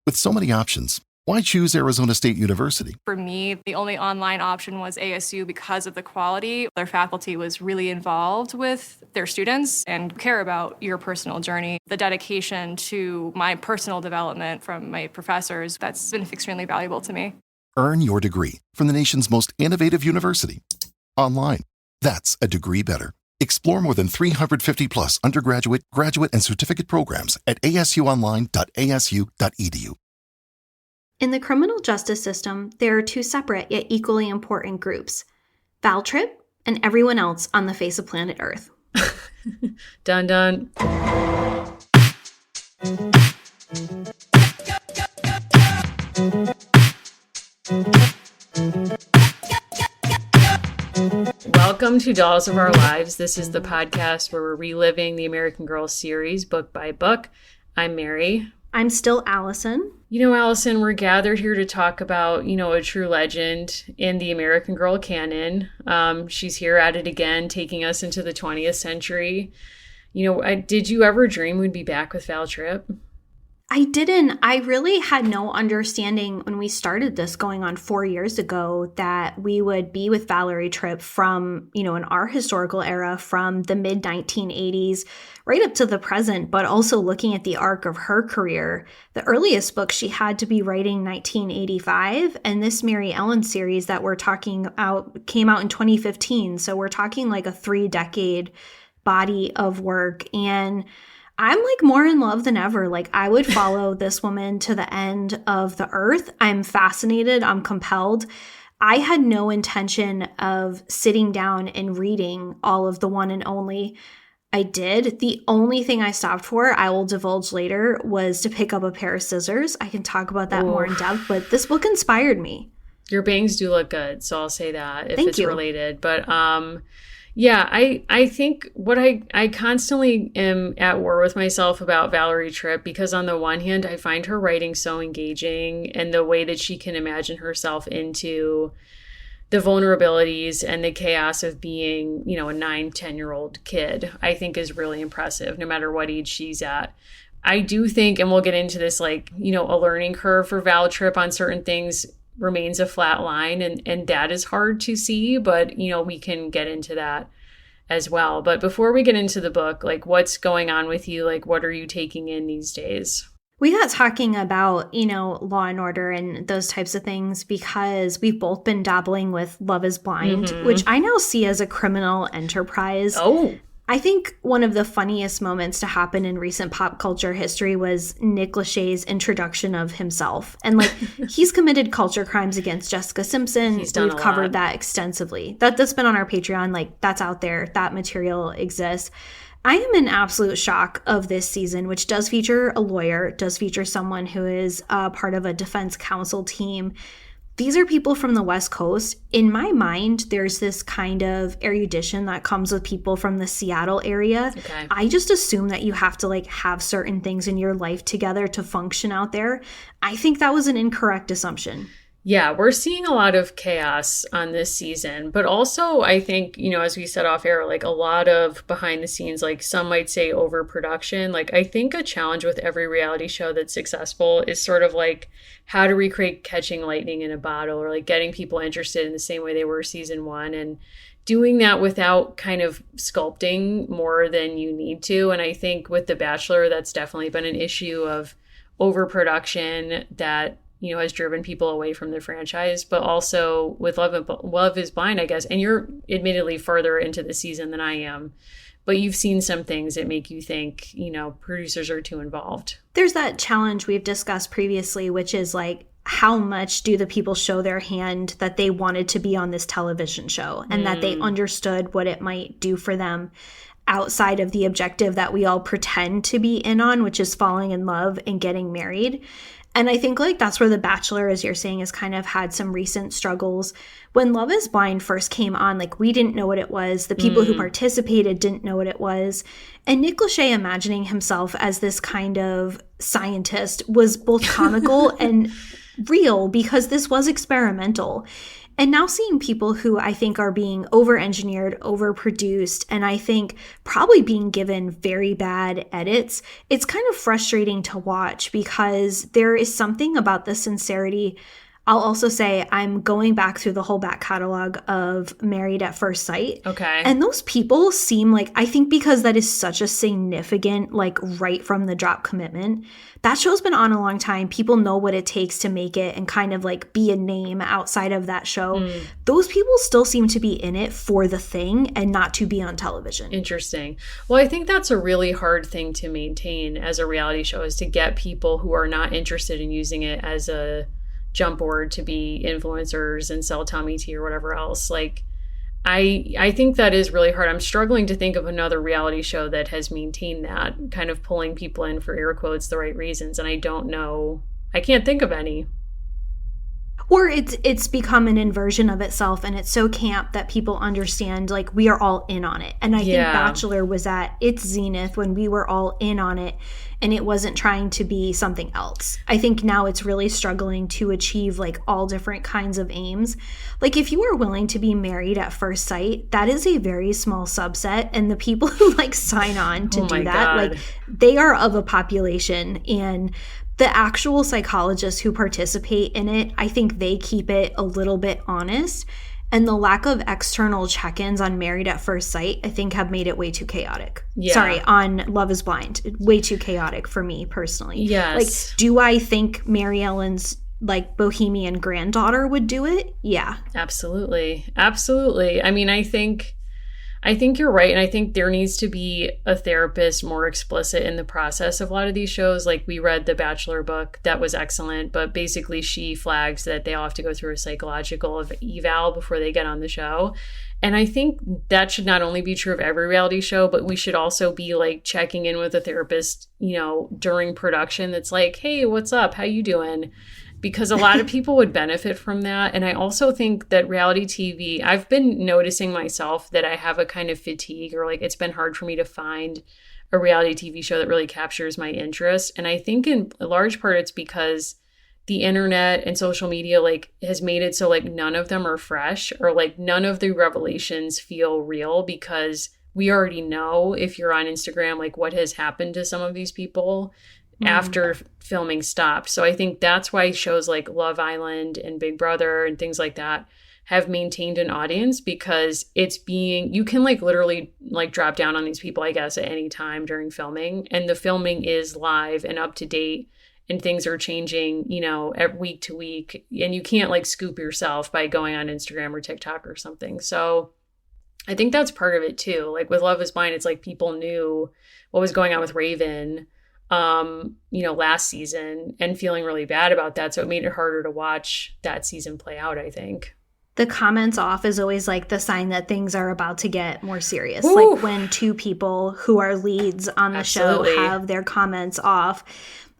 With so many options, why choose Arizona State University? For me, the only online option was ASU because of the quality. Their faculty was really involved with their students and care about your personal journey. The dedication to my personal development from my professors, that's been extremely valuable to me. Earn your degree from the nation's most innovative university. Online. That's a degree better. Explore more than 350 plus undergraduate, graduate, and certificate programs at asuonline.asu.edu. In the criminal justice system, there are two separate yet equally important groups, Valtrip and everyone else on the face of planet Earth. Dun dun. Welcome to Dolls of Our Lives. This is the podcast where we're reliving the American Girl series book by book. I'm Mary. I'm still Allison. Allison, we're gathered here to talk about, a true legend in the American Girl canon. She's here at it again, taking us into the 20th century. Did you ever dream we'd be back with Val Tripp? I didn't. I really had no understanding when we started this going on 4 years ago that we would be with Valerie Tripp from, in our historical era from the mid 1980s right up to the present, but also looking at the arc of her career. The earliest book she had to be writing 1985, and this Maryellen series that we're talking about came out in 2015. So we're talking like a 3-decade body of work. And I'm more in love than ever. I would follow this woman to the end of the earth. I'm fascinated. I'm compelled. I had no intention of sitting down and reading all of the one and only. I did. The only thing I stopped for, I will divulge later, was to pick up a pair of scissors. I can talk about that more in depth, but this book inspired me. Your bangs do look good, so I'll say that if it's related. But yeah, I think what I constantly am at war with myself about Valerie Tripp, because on the one hand, I find her writing so engaging, and the way that she can imagine herself into the vulnerabilities and the chaos of being, a 9-10-year-old kid, I think is really impressive, no matter what age she's at. I do think, and we'll get into this, a learning curve for Val Tripp on certain things remains a flat line, and that is hard to see, but we can get into that as well. But before we get into the book, what's going on with you? What are you taking in these days? We got talking about, Law and Order and those types of things because we've both been dabbling with Love is Blind, which I now see as a criminal enterprise. Oh, I think one of the funniest moments to happen in recent pop culture history was Nick Lachey's introduction of himself. And he's committed culture crimes against Jessica Simpson. We've covered that extensively. That's been on our Patreon. That's out there. That material exists. I am in absolute shock of this season, which does feature a lawyer, does feature someone who is part of a defense counsel team. These are people from the West Coast. In my mind, there's this kind of erudition that comes with people from the Seattle area. Okay. I just assume that you have to have certain things in your life together to function out there. I think that was an incorrect assumption. Yeah, we're seeing a lot of chaos on this season, but also I think, as we said off air, a lot of behind the scenes, some might say overproduction. I think a challenge with every reality show that's successful is sort of how to recreate catching lightning in a bottle, or getting people interested in the same way they were season 1, and doing that without kind of sculpting more than you need to. And I think with The Bachelor, that's definitely been an issue of overproduction that has driven people away from the franchise, but also with Love is Blind, I guess. And you're admittedly further into the season than I am, but you've seen some things that make you think, producers are too involved. There's that challenge we've discussed previously, which is how much do the people show their hand that they wanted to be on this television show and that they understood what it might do for them outside of the objective that we all pretend to be in on, which is falling in love and getting married. And I think that's where The Bachelor, as you're saying, has kind of had some recent struggles. When Love is Blind first came on, we didn't know what it was. The people who participated didn't know what it was. And Nick Lachey imagining himself as this kind of scientist was both comical and real, because this was experimental. And now seeing people who I think are being over-engineered, overproduced, and I think probably being given very bad edits, it's kind of frustrating to watch because there is something about the sincerity. I'll also say I'm going back through the whole back catalog of Married at First Sight. Okay. And those people seem like, I think because that is such a significant, like right from the drop commitment, that show's been on a long time. People know what it takes to make it and kind of like be a name outside of that show. Those people still seem to be in it for the thing and not to be on television. Interesting. Well, I think that's a really hard thing to maintain as a reality show, is to get people who are not interested in using it as a jump board to be influencers and sell tummy tea or whatever else. Like, I think that is really hard. I'm struggling to think of another reality show that has maintained that, kind of pulling people in for air quotes the right reasons. And I don't know. I can't think of any. Or it's become an inversion of itself, and it's so camp that people understand, like, we are all in on it. And I think Bachelor was at its zenith when we were all in on it, and it wasn't trying to be something else. I think now it's really struggling to achieve, like, all different kinds of aims. Like, if you are willing to be married at first sight, that is a very small subset, and the people who, like, sign on to do that, God. like, they are of a population, and the actual psychologists who participate in it, I think they keep it a little bit honest. And the lack of external check-ins on Married at First Sight, I think, have made it way too chaotic. Yeah. Sorry, on Love is Blind. Way too chaotic for me personally. Yes. Like, do I think Maryellen's like bohemian granddaughter would do it? Yeah. Absolutely. Absolutely. I mean, I think you're right. And I think there needs to be a therapist more explicit in the process of a lot of these shows. Like, we read the Bachelor book. That was excellent. But basically she flags that they all have to go through a psychological eval before they get on the show. And I think that should not only be true of every reality show, but we should also be like checking in with a therapist, you know, during production. That's like, hey, what's up? How you doing? Because a lot of people would benefit from that. And I also think that reality TV, I've been noticing myself that I have a kind of fatigue, or like it's been hard for me to find a reality TV show that really captures my interest. And I think in a large part it's because the internet and social media like has made it so like none of them are fresh, or like none of the revelations feel real, because we already know, if you're on Instagram, like what has happened to some of these people after filming stopped. So I think that's why shows like Love Island and Big Brother and things like that have maintained an audience, because you can like literally like drop down on these people, I guess, at any time during filming. And the filming is live and up to date, and things are changing, you know, week to week. And you can't like scoop yourself by going on Instagram or TikTok or something. So I think that's part of it too. Like with Love is Blind, it's like people knew what was going on with Raven, you know, last season, and feeling really bad about that. So it made it harder to watch that season play out, I think. The comments off is always like the sign that things are about to get more serious. Ooh. Like when two people who are leads on the Absolutely. show have their comments off.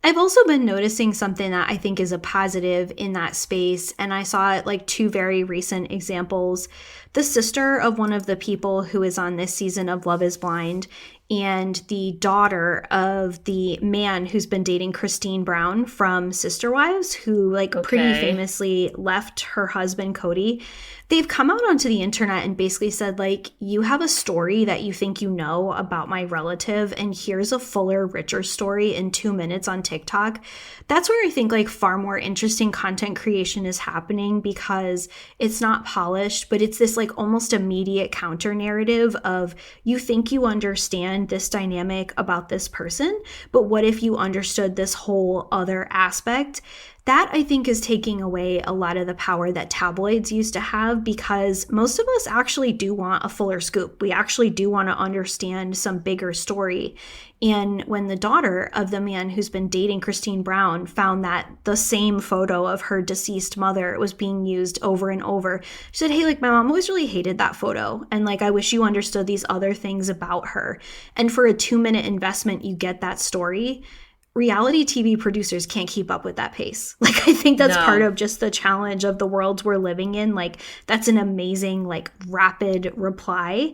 I've also been noticing something that I think is a positive in that space, and I saw it like two very recent examples. The sister of one of the people who is on this season of Love is Blind, and the daughter of the man who's been dating Christine Brown from Sister Wives, who like pretty famously left her husband Cody. They've come out onto the internet and basically said, like, you have a story that you think you know about my relative, and here's a fuller, richer story in 2 minutes on TikTok. That's where I think like far more interesting content creation is happening, because it's not polished, but it's this like almost immediate counter narrative of, you think you understand this dynamic about this person, but what if you understood this whole other aspect? That, I think, is taking away a lot of the power that tabloids used to have, because most of us actually do want a fuller scoop. We actually do want to understand some bigger story. And when the daughter of the man who's been dating Christine Brown found that the same photo of her deceased mother was being used over and over, she said, hey, like, my mom always really hated that photo. And like, I wish you understood these other things about her. And for a 2-minute investment, you get that story. Reality TV producers can't keep up with that pace. Like, I think that's part of just the challenge of the world we're living in. Like, that's an amazing, like, rapid reply.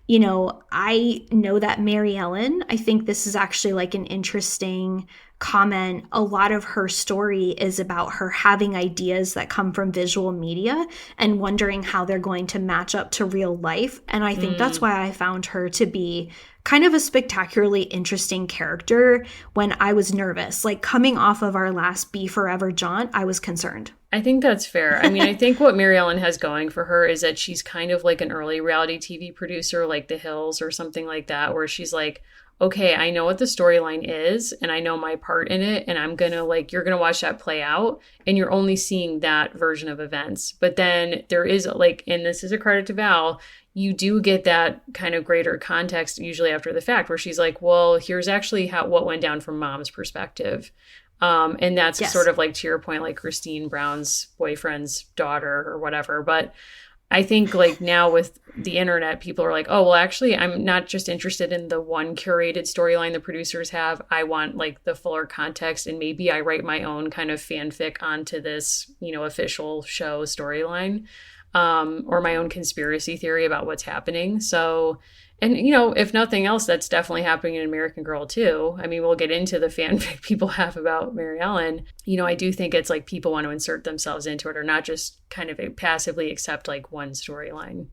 You know, I know that Maryellen, I think this is actually like an interesting comment, a lot of her story is about her having ideas that come from visual media and wondering how they're going to match up to real life. And I think that's why I found her to be kind of a spectacularly interesting character when I was nervous. Like coming off of our last Be Forever jaunt, I was concerned. I think that's fair. I mean, I think what Maryellen has going for her is that she's kind of like an early reality TV producer, like The Hills or something like that, where she's like, okay, I know what the storyline is and I know my part in it. And I'm going to like, you're going to watch that play out and you're only seeing that version of events. But then there is like, and this is a credit to Val, you do get that kind of greater context usually after the fact where she's like, well, here's actually what went down from mom's perspective. And that's sort of like, to your point, like Christine Brown's boyfriend's daughter or whatever. But I think like now with the internet, people are like, oh, well, actually, I'm not just interested in the one curated storyline the producers have. I want like the fuller context. And maybe I write my own kind of fanfic onto this, official show storyline, or my own conspiracy theory about what's happening. So, and, if nothing else, that's definitely happening in American Girl, too. I mean, we'll get into the fanfic people have about Maryellen. I do think it's like people want to insert themselves into it or not just kind of passively accept like one storyline.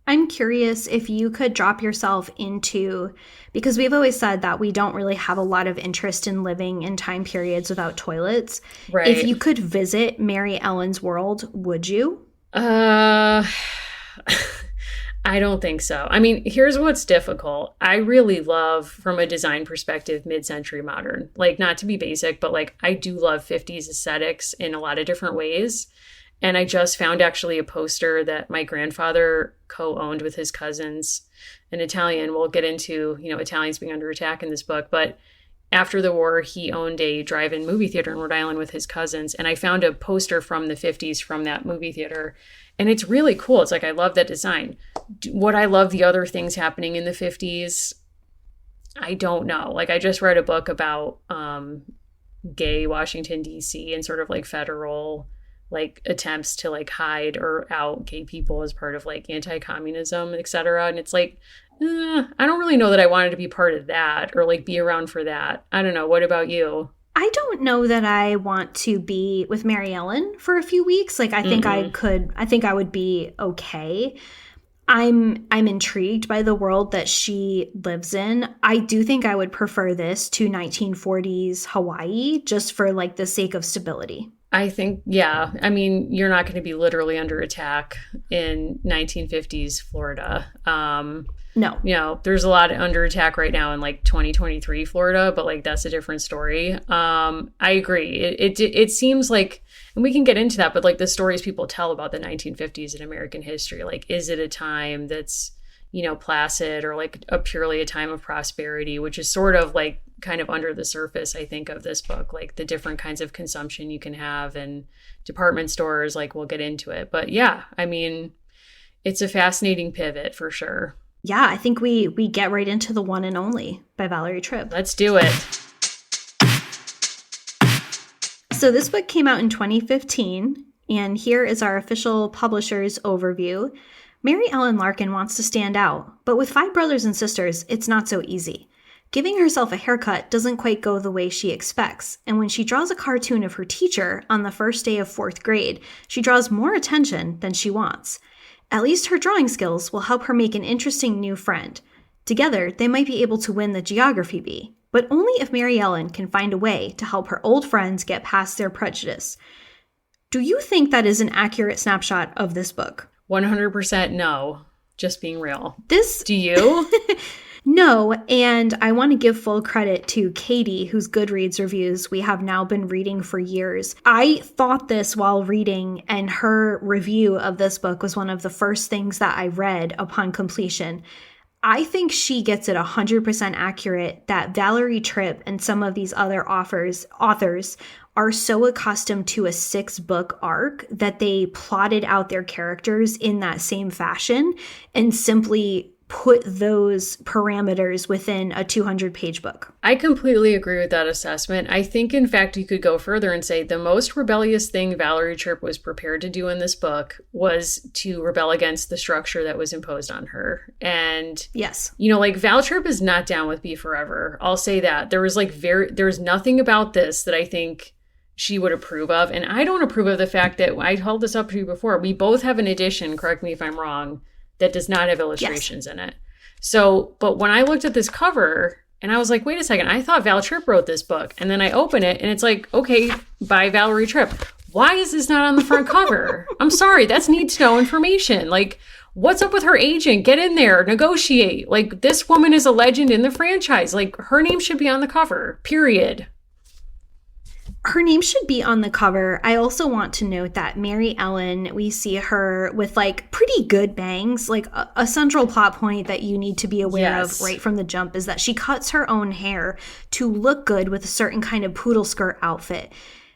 I'm curious if you could drop yourself into, because we've always said that we don't really have a lot of interest in living in time periods without toilets. Right. If you could visit Mary Ellen's world, would you? I don't think so. I mean, here's what's difficult. I really love, from a design perspective, mid-century modern. Like, not to be basic, but like, I do love 50s aesthetics in a lot of different ways. And I just found actually a poster that my grandfather co-owned with his cousins, an Italian. We'll get into, Italians being under attack in this book. But after the war, he owned a drive-in movie theater in Rhode Island with his cousins. And I found a poster from the 50s from that movie theater. And it's really cool. It's like, I love that design. Would I love the other things happening in the 50s? I don't know. Like, I just read a book about gay Washington, D.C. and sort of like federal like attempts to like hide or out gay people as part of like anti-communism, et cetera. And it's like, I don't really know that I wanted to be part of that or like be around for that. I don't know. What about you? I don't know that I want to be with Maryellen for a few weeks. Like, I think I think I would be okay. I'm intrigued by the world that she lives in. I do think I would prefer this to 1940s Hawaii just for like the sake of stability. I think, yeah. I mean, you're not going to be literally under attack in 1950s Florida. No. There's a lot under attack right now in like 2023 Florida, but like that's a different story. I agree. It seems like, and we can get into that, but like the stories people tell about the 1950s in American history, like, is it a time that's, placid or like purely a time of prosperity, which is sort of like kind of under the surface, I think, of this book, like the different kinds of consumption you can have and department stores, like we'll get into it. But yeah, I mean, it's a fascinating pivot for sure. Yeah, I think we get right into The One and Only by Valerie Tripp. Let's do it. So this book came out in 2015, and here is our official publisher's overview. Mary Ellen Larkin wants to stand out, but with 5 brothers and sisters, it's not so easy. Giving herself a haircut doesn't quite go the way she expects, and when she draws a cartoon of her teacher on the first day of 4th grade, she draws more attention than she wants. At least her drawing skills will help her make an interesting new friend. Together, they might be able to win the geography bee, but only if Mary Ellen can find a way to help her old friends get past their prejudice. Do you think that is an accurate snapshot of this book? 100% no. Just being real. Do you? No, and I want to give full credit to Katie, whose Goodreads reviews we have now been reading for years. I thought this while reading, and her review of this book was one of the first things that I read upon completion. I think she gets it 100% accurate that Valerie Tripp and some of these other authors are so accustomed to a 6-book arc that they plotted out their characters in that same fashion and simply put those parameters within a 200-page book. I completely agree with that assessment. I think, in fact, you could go further and say the most rebellious thing Valerie Tripp was prepared to do in this book was to rebel against the structure that was imposed on her. And, yes, like Val Tripp is not down with Be Forever. I'll say that. There's nothing about this that I think she would approve of. And I don't approve of the fact that, I held this up to you before, we both have an edition, correct me if I'm wrong, that does not have illustrations in it. So, but when I looked at this cover and I was like, wait a second, I thought Val Tripp wrote this book. And then I open it and it's like, okay, by Valerie Tripp. Why is this not on the front cover? I'm sorry, that's need to know information. Like, what's up with her agent? Get in there, negotiate. Like, this woman is a legend in the franchise. Like, her name should be on the cover, period. Her name should be on the cover. I also want to note that Maryellen, we see her with like pretty good bangs. Like a central plot point that you need to be aware of right from the jump is that she cuts her own hair to look good with a certain kind of poodle skirt outfit.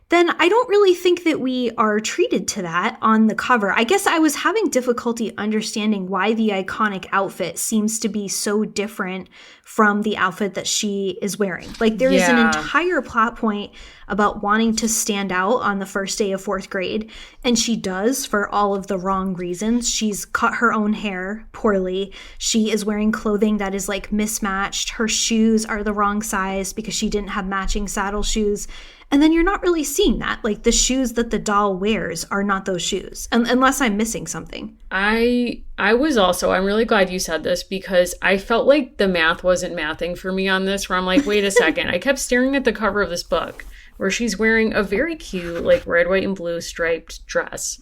Then I don't really think that we are treated to that on the cover. I guess I was having difficulty understanding why the iconic outfit seems to be so different from the outfit that she is wearing. Like, there is an entire plot point about wanting to stand out on the first day of fourth grade, and she does for all of the wrong reasons. She's cut her own hair poorly. She is wearing clothing that is like mismatched. Her shoes are the wrong size because she didn't have matching saddle shoes. And then you're not really seeing that. Like, the shoes that the doll wears are not those shoes, unless I'm missing something. I'm really glad you said this because I felt like the math wasn't mathing for me on this, where I'm like, wait a second. I kept staring at the cover of this book where she's wearing a very cute, like, red, white, and blue striped dress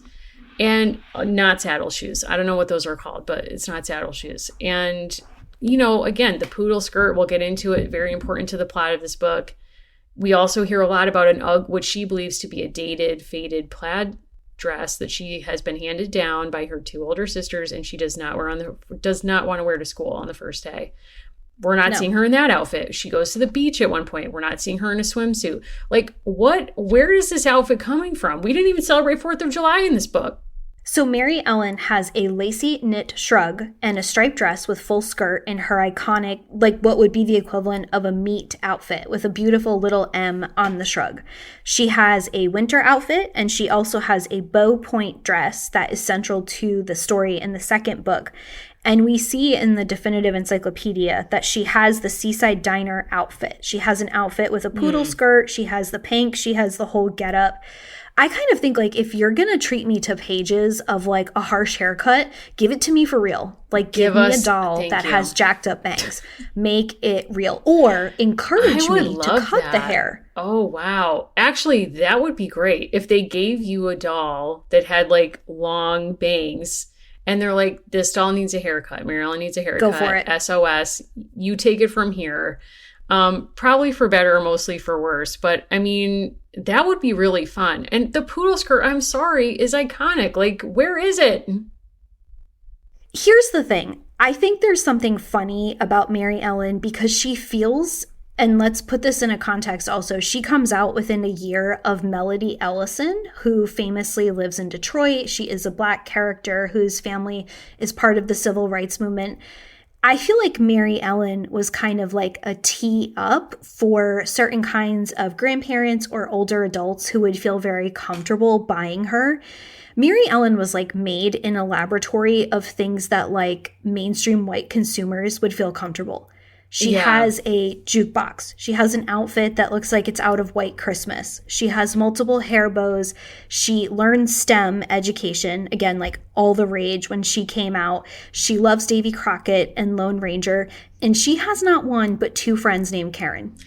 and not saddle shoes. I don't know what those are called, but it's not saddle shoes. And, again, the poodle skirt, we'll get into it, very important to the plot of this book. We also hear a lot about an UGG, which she believes to be a dated, faded plaid dress that she has been handed down by her two older sisters, and she does not want to wear to school on the first day. We're not seeing her in that outfit. She goes to the beach at one point. We're not seeing her in a swimsuit. Like, where is this outfit coming from? We didn't even celebrate 4th of July in this book. So Maryellen has a lacy knit shrug and a striped dress with full skirt in her iconic, like what would be the equivalent of a meat outfit with a beautiful little M on the shrug. She has a winter outfit, and she also has a bow point dress that is central to the story in the second book. And we see in the definitive encyclopedia that she has the seaside diner outfit. She has an outfit with a poodle skirt. She has the pink. She has the whole getup. I kind of think, like, if you're going to treat me to pages of, like, a harsh haircut, give it to me for real. Like, give me a doll that has jacked up bangs. Make it real. Or encourage me to cut the hair. Oh, wow. Actually, that would be great. If they gave you a doll that had, like, long bangs, and they're like, this doll needs a haircut. Maryellen needs a haircut. Go for it. SOS. You take it from here. Probably for better or mostly for worse. But, I mean, that would be really fun. And the poodle skirt, I'm sorry, is iconic. Like, where is it? Here's the thing. I think there's something funny about Maryellen because she feels, and let's put this in a context also, she comes out within a year of Melody Ellison, who famously lives in Detroit. She is a Black character whose family is part of the civil rights movement. I feel like Maryellen was kind of like a tee up for certain kinds of grandparents or older adults who would feel very comfortable buying her. Maryellen was like made in a laboratory of things that like mainstream white consumers would feel comfortable. She has a jukebox. She has an outfit that looks like it's out of White Christmas. She has multiple hair bows. She learns STEM education, again, like all the rage when she came out. She loves Davy Crockett and Lone Ranger, and she has not one but two friends named Karen.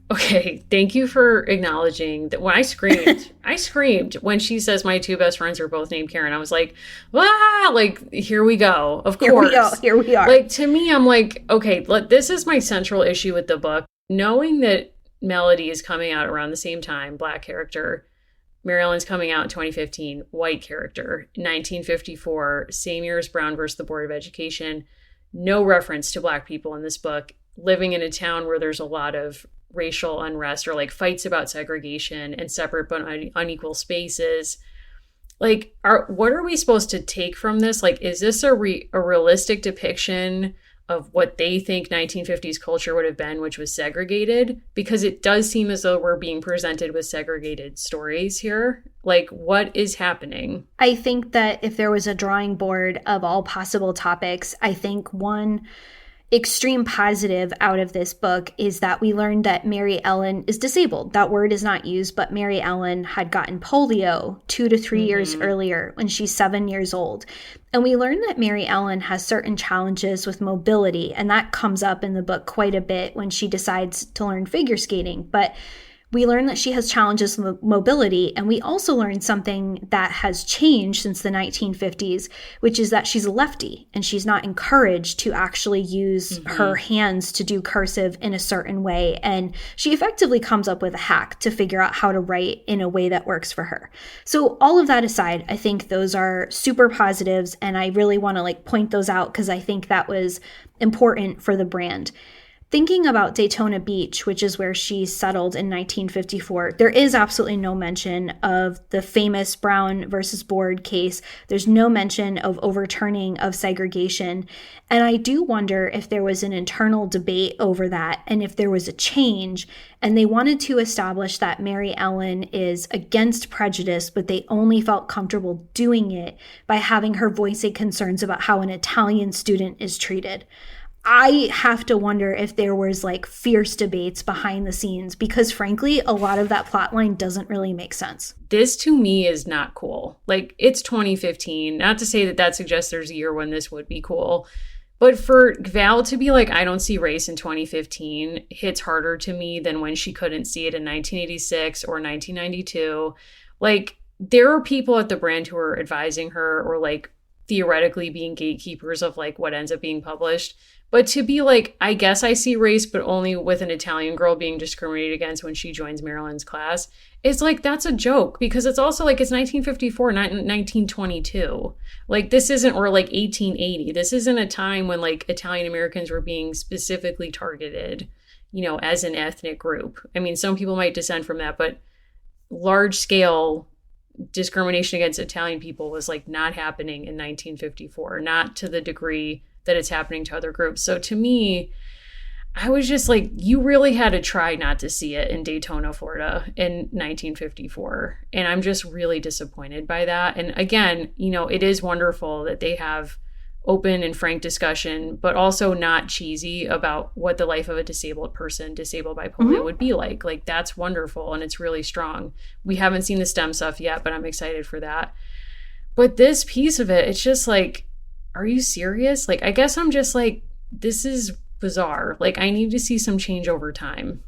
Okay, thank you for acknowledging that. When I screamed when she says my two best friends are both named Karen. I was like, ah, like, here we go. Of course. Here we are. Like, to me, I'm like, okay, this is my central issue with the book. Knowing that Melody is coming out around the same time, Black character, Marylyn's coming out in 2015, white character, 1954, same year as Brown versus the Board of Education. No reference to Black people in this book, living in a town where there's a lot of racial unrest or like fights about segregation and separate but unequal spaces. Like, what are we supposed to take from this? Like, is this a realistic depiction of what they think 1950s culture would have been, which was segregated, because it does seem as though we're being presented with segregated stories here. Like, what is happening? I think that if there was a drawing board of all possible topics, I think one extreme positive out of this book is that we learned that Maryellen is disabled. That word is not used, but Maryellen had gotten polio 2 to 3 years earlier when she's 7 years old. And we learned that Maryellen has certain challenges with mobility, and that comes up in the book quite a bit when she decides to learn figure skating. But we learn that she has challenges with mobility, and we also learned something that has changed since the 1950s, which is that she's a lefty, and she's not encouraged to actually use her hands to do cursive in a certain way. And she effectively comes up with a hack to figure out how to write in a way that works for her. So all of that aside, I think those are super positives, and I really want to point those out because I think that was important for the brand. Thinking about Daytona Beach, which is where she settled in 1954, there is absolutely no mention of the famous Brown versus Board case. There's no mention of overturning of segregation. And I do wonder if there was an internal debate over that and if there was a change. And they wanted to establish that Maryellen is against prejudice, but they only felt comfortable doing it by having her voicing concerns about how an Italian student is treated. I have to wonder if there was fierce debates behind the scenes because frankly, a lot of that plot line doesn't really make sense. This to me is not cool. It's 2015. Not to say that that suggests there's a year when this would be cool. But for Val to be I don't see race in 2015 hits harder to me than when she couldn't see it in 1986 or 1992. There are people at the brand who are advising her or theoretically being gatekeepers of what ends up being published. But to be I guess I see race, but only with an Italian girl being discriminated against when she joins Marylyn's class, it's that's a joke because it's also it's 1954, not 1922. This isn't, or 1880. This isn't a time when Italian Americans were being specifically targeted, as an ethnic group. I mean, some people might dissent from that, but large scale discrimination against Italian people was not happening in 1954, not to the degree that it's happening to other groups. So to me, I was just you really had to try not to see it in Daytona, Florida in 1954. And I'm just really disappointed by that. And again, it is wonderful that they have open and frank discussion, but also not cheesy about what the life of a disabled person, disabled by polio would be like. That's wonderful. And it's really strong. We haven't seen the STEM stuff yet, but I'm excited for that. But this piece of it, it's just are you serious? I guess I'm just this is bizarre. I need to see some change over time.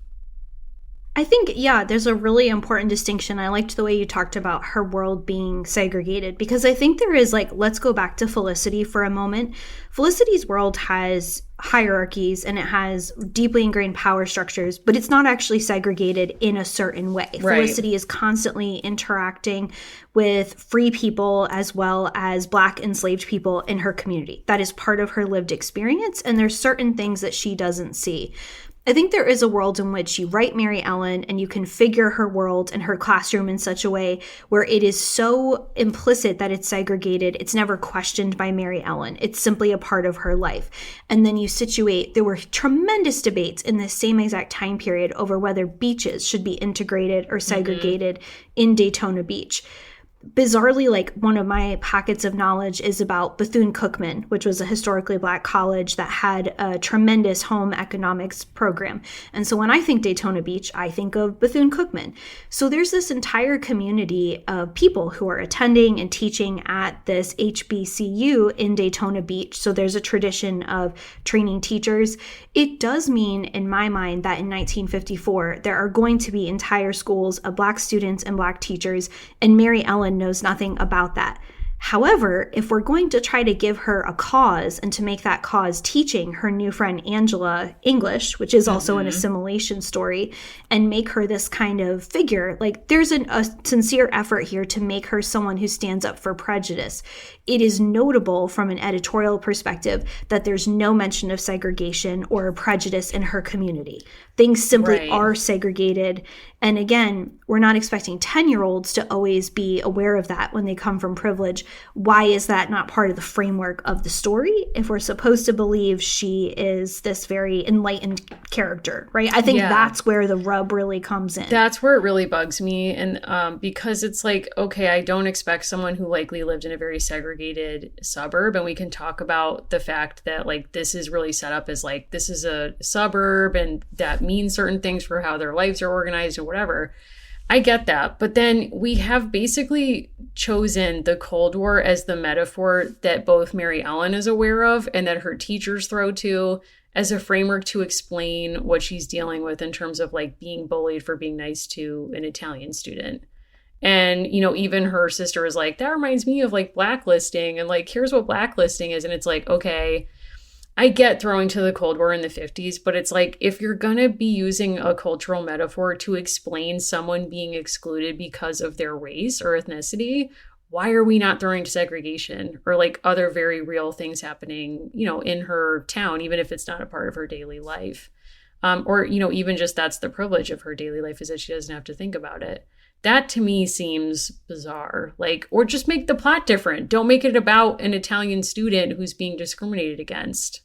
I think, yeah, there's a really important distinction. I liked the way you talked about her world being segregated because I think there is let's go back to Felicity for a moment. Felicity's world has hierarchies and it has deeply ingrained power structures, but it's not actually segregated in a certain way. Right. Felicity is constantly interacting with free people as well as Black enslaved people in her community. That is part of her lived experience, and there's certain things that she doesn't see. I think there is a world in which you write Maryellen and you configure her world and her classroom in such a way where it is so implicit that it's segregated. It's never questioned by Maryellen. It's simply a part of her life. And then you situate, there were tremendous debates in this same exact time period over whether beaches should be integrated or segregated in Daytona Beach. Bizarrely, one of my pockets of knowledge is about Bethune-Cookman, which was a historically Black college that had a tremendous home economics program. And so when I think Daytona Beach, I think of Bethune-Cookman. So there's this entire community of people who are attending and teaching at this HBCU in Daytona Beach. So there's a tradition of training teachers. It does mean, in my mind, that in 1954, there are going to be entire schools of Black students and Black teachers, and Maryellen knows nothing about that. However, if we're going to try to give her a cause and to make that cause teaching her new friend Angela English, which is also an assimilation story, and make her this kind of figure, there's a sincere effort here to make her someone who stands up for prejudice. It is notable from an editorial perspective that there's no mention of segregation or prejudice in her community. Things simply are segregated. And again, we're not expecting 10-year-olds to always be aware of that when they come from privilege. Why is that not part of the framework of the story if we're supposed to believe she is this very enlightened character, right? I think that's where the rub really comes in. That's where it really bugs me. And because it's like, okay, I don't expect someone who likely lived in a very segregated suburb. And we can talk about the fact that like this is really set up as like, this is a suburb and that means certain things for how their lives are organized or whatever. I get that. But then we have basically chosen the Cold War as the metaphor that both Maryellen is aware of and that her teachers throw to as a framework to explain what she's dealing with in terms of like being bullied for being nice to an Italian student. And, you know, even her sister is like, that reminds me of like blacklisting and like, here's what blacklisting is. And it's like, okay, I get throwing to the Cold War in the 50s, but it's like, if you're going to be using a cultural metaphor to explain someone being excluded because of their race or ethnicity, why are we not throwing to segregation or like other very real things happening, you know, in her town, even if it's not a part of her daily life? Or, you know, even just that's the privilege of her daily life is that she doesn't have to think about it. That to me seems bizarre. Like, or just make the plot different. Don't make it about an Italian student who's being discriminated against.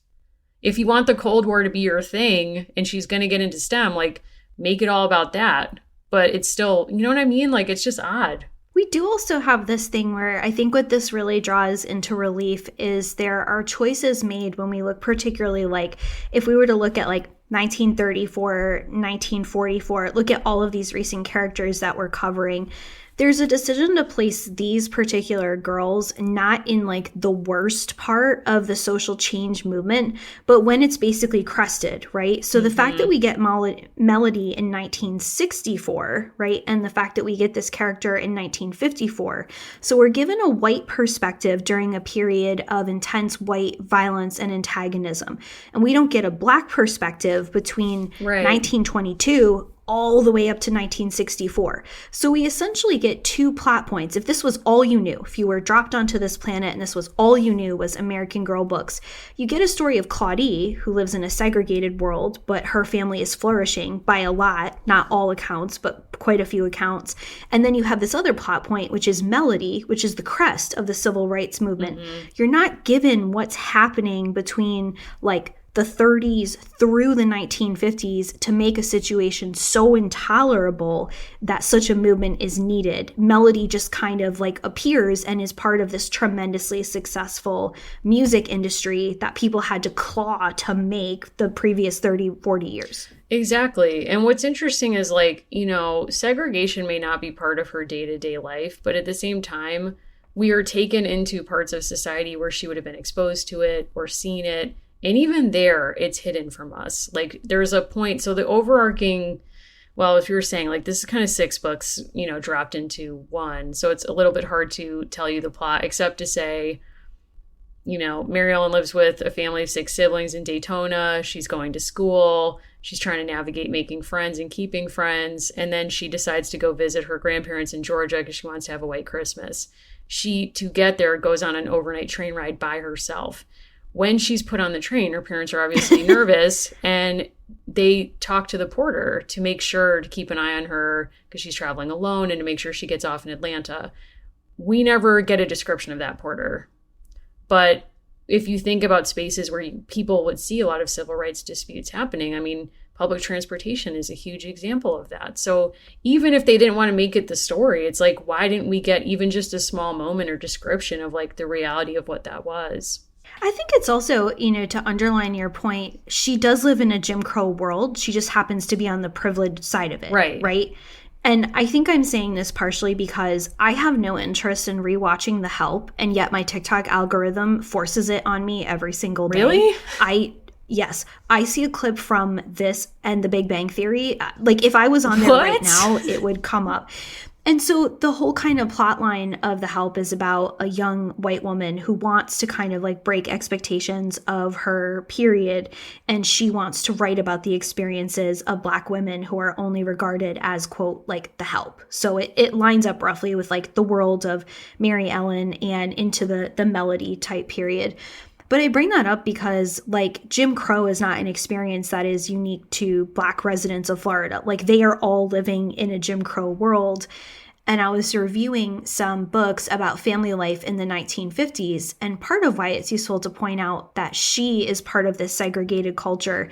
If you want the Cold War to be your thing and she's going to get into STEM, like make it all about that. But it's still, you know what I mean? Like, it's just odd. We do also have this thing where I think what this really draws into relief is there are choices made when we look particularly like if we were to look at like 1934, 1944, look at all of these recent characters that we're covering. There's a decision to place these particular girls not in like the worst part of the social change movement, but when it's basically crested, right? So the fact that we get Melody in 1964, right? And the fact that we get this character in 1954. So we're given a white perspective during a period of intense white violence and antagonism. And we don't get a black perspective between 1922 all the way up to 1964. So we essentially get two plot points. If this was all you knew, if you were dropped onto this planet and this was all you knew was American Girl books, you get a story of Claudie, who lives in a segregated world, but her family is flourishing by a lot, not all accounts, but quite a few accounts. And then you have this other plot point, which is Melody, which is the crest of the civil rights movement. You're not given what's happening between like the 30s through the 1950s to make a situation so intolerable that such a movement is needed. Melody just kind of like appears and is part of this tremendously successful music industry that people had to claw to make the previous 30, 40 years. Exactly. And what's interesting is like, you know, segregation may not be part of her day-to-day life, but at the same time, we are taken into parts of society where she would have been exposed to it or seen it. And even there, it's hidden from us. Like there's a point. So the overarching, well, if you were saying like this is kind of 6 books, you know, dropped into one. So it's a little bit hard to tell you the plot, except to say, you know, Maryellen lives with a family of 6 siblings in Daytona. She's going to school. She's trying to navigate making friends and keeping friends. And then she decides to go visit her grandparents in Georgia because she wants to have a white Christmas. She, to get there, goes on an overnight train ride by herself. When she's put on the train, her parents are obviously nervous and they talk to the porter to make sure to keep an eye on her because she's traveling alone and to make sure she gets off in Atlanta. We never get a description of that porter. But if you think about spaces where people would see a lot of civil rights disputes happening, I mean, public transportation is a huge example of that. So even if they didn't want to make it the story, it's like, why didn't we get even just a small moment or description of like the reality of what that was? I think it's also, you know, to underline your point, she does live in a Jim Crow world. She just happens to be on the privileged side of it. Right. And I think I'm saying this partially because I have no interest in rewatching The Help, and yet my TikTok algorithm forces it on me every single day. Really? Yes. I see a clip from this and The Big Bang Theory. Like if I was on there right now, it would come up. And so the whole kind of plot line of The Help is about a young white woman who wants to kind of like break expectations of her period. And she wants to write about the experiences of Black women who are only regarded as, quote, like the help. So it lines up roughly with like the world of Maryellen and into the Melody type period. But I bring that up because, like, Jim Crow is not an experience that is unique to Black residents of Florida. Like, they are all living in a Jim Crow world. And I was reviewing some books about family life in the 1950s. And part of why it's useful to point out that she is part of this segregated culture.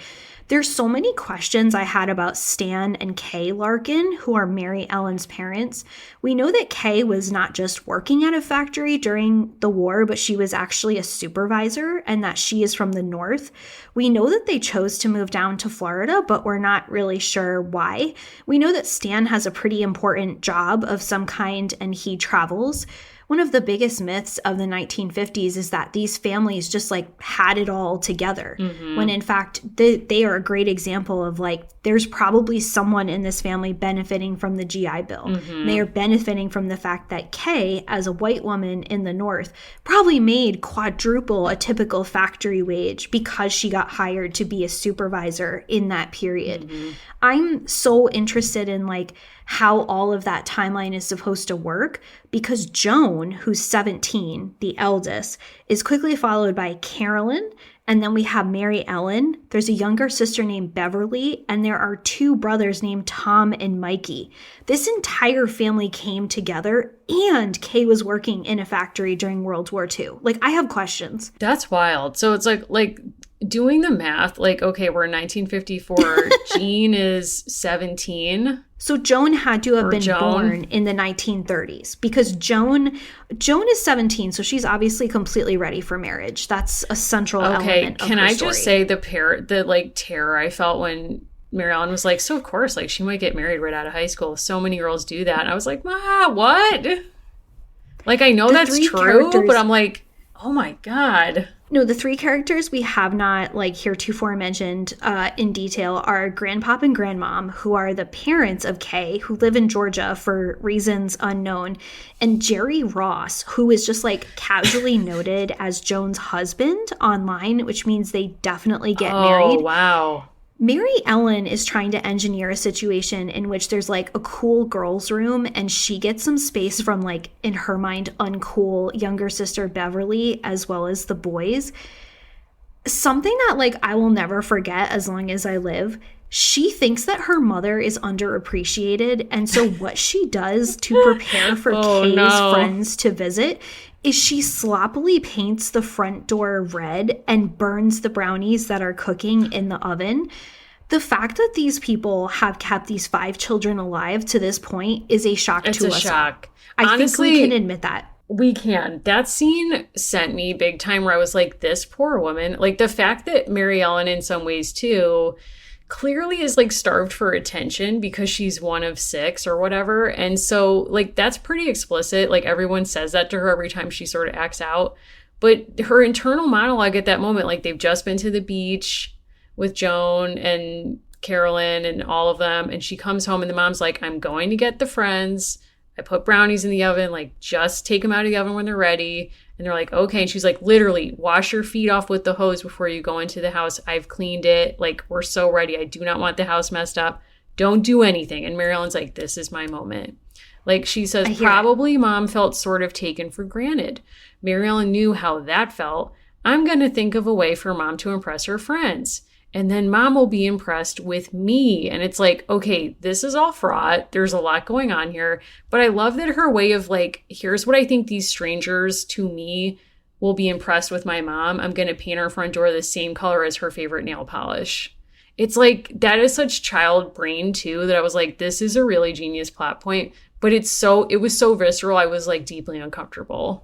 There's so many questions I had about Stan and Kay Larkin, who are Maryellen's parents. We know that Kay was not just working at a factory during the war, but she was actually a supervisor, and that she is from the North. We know that they chose to move down to Florida, but we're not really sure why. We know that Stan has a pretty important job of some kind, and he travels. One of the biggest myths of the 1950s is that these families just like had it all together, when in fact they are a great example of like there's probably someone in this family benefiting from the GI Bill. They are benefiting from the fact that Kay, as a white woman in the North, probably made quadruple a typical factory wage because she got hired to be a supervisor in that period. I'm so interested in like how all of that timeline is supposed to work, because Joan, who's 17, the eldest, is quickly followed by Carolyn, and then we have Maryellen. There's a younger sister named Beverly, and there are two brothers named Tom and Mikey. This entire family came together, and Kay was working in a factory during World War II. Like, I have questions. That's wild. So it's like doing the math, like, okay, we're in 1954. Jean is 17. So Joan had to have been born in the 1930s, because Joan is 17, so she's obviously completely ready for marriage. That's a central element of can her I story. just say the like terror I felt when Maryellen was like, so of course, like she might get married right out of high school. So many girls do that. And I was like, Ma, what? Like, I know that's true, but I'm like, oh my God. No, the three characters we have not like heretofore mentioned in detail are Grandpop and Grandmom, who are the parents of Kay, who live in Georgia for reasons unknown, and Jerry Ross, who is just like casually noted as Joan's husband online, which means they definitely get married. Oh, wow. Maryellen is trying to engineer a situation in which there's like a cool girls' room, and she gets some space from like, in her mind, uncool younger sister Beverly, as well as the boys. Something that like I will never forget as long as I live. She thinks that her mother is underappreciated, and so what she does to prepare for Kay's friends to visit is she sloppily paints the front door red and burns the brownies that are cooking in the oven. The fact that these people have kept these 5 children alive to this point is a shock to us. It's a shock. I Honestly, think we can admit that. We can. That scene sent me big time, where I was like, this poor woman. Like, the fact that Maryellen in some ways too clearly is like starved for attention because she's one of 6 or whatever. And so like that's pretty explicit. Like everyone says that to her every time she sort of acts out. But her internal monologue at that moment, like they've just been to the beach with Joan and Carolyn and all of them. And she comes home and the mom's like, I'm going to get the friends. I put brownies in the oven, like just take them out of the oven when they're ready. And they're like, okay. And she's like, literally, wash your feet off with the hose before you go into the house. I've cleaned it. Like, we're so ready. I do not want the house messed up. Don't do anything. And Maryellen's like, this is my moment. Like, she says, probably Mom felt sort of taken for granted. Maryellen knew how that felt. I'm going to think of a way for Mom to impress her friends. And then Mom will be impressed with me. And it's like, okay, this is all fraught. There's a lot going on here. But I love that her way of like, here's what I think these strangers to me will be impressed with my mom. I'm going to paint our front door the same color as her favorite nail polish. It's like, that is such child brain too, that I was like, this is a really genius plot point. But it was so visceral. I was like deeply uncomfortable.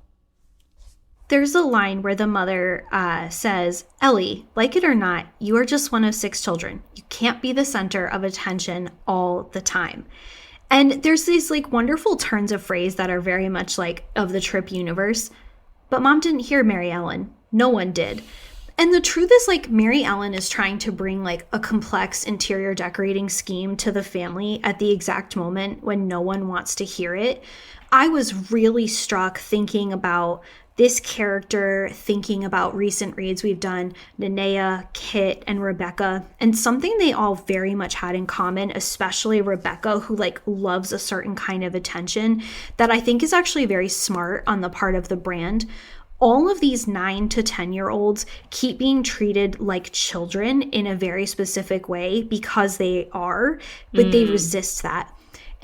There's a line where the mother says, Ellie, like it or not, you are just one of 6 children. You can't be the center of attention all the time. And there's these like wonderful turns of phrase that are very much like of the Trip universe. But Mom didn't hear Maryellen. No one did. And the truth is like Maryellen is trying to bring like a complex interior decorating scheme to the family at the exact moment when no one wants to hear it. I was really struck thinking about this character, thinking about recent reads we've done, Linnea, Kit, and Rebecca, and something they all very much had in common, especially Rebecca, who like loves a certain kind of attention that I think is actually very smart on the part of the brand. all of these 9 to 10-year-olds keep being treated like children in a very specific way because they are, but they resist that.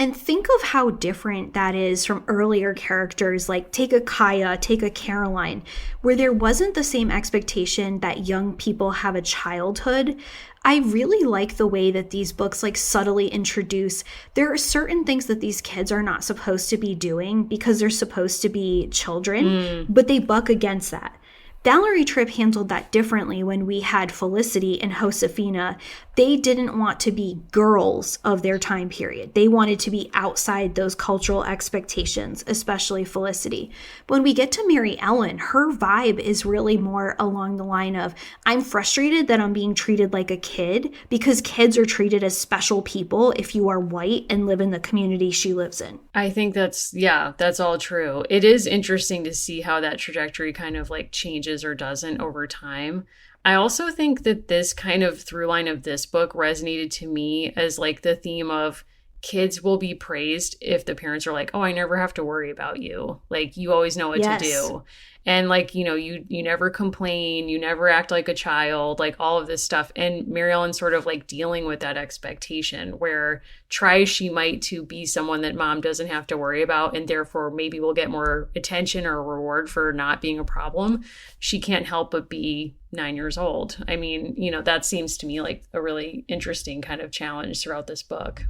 And think of how different that is from earlier characters, like take a Kaya, take a Caroline, where there wasn't the same expectation that young people have a childhood. I really like the way that these books like subtly introduce, there are certain things that these kids are not supposed to be doing because they're supposed to be children, but they buck against that. Valerie Tripp handled that differently when we had Felicity and Josefina. They didn't want to be girls of their time period. They wanted to be outside those cultural expectations, especially Felicity. When we get to Maryellen, her vibe is really more along the line of, I'm frustrated that I'm being treated like a kid because kids are treated as special people if you are white and live in the community she lives in. I think that's all true. It is interesting to see how that trajectory kind of like changes or doesn't over time. I also think that this kind of through line of this book resonated to me as like the theme of kids will be praised if the parents are like, oh, I never have to worry about you. Like, you always know what to do. And like, you know, you never complain, you never act like a child, like all of this stuff. And Maryellen sort of like dealing with that expectation where try as she might to be someone that mom doesn't have to worry about and therefore maybe will get more attention or reward for not being a problem. She can't help but be 9 years old. I mean, you know, that seems to me like a really interesting kind of challenge throughout this book.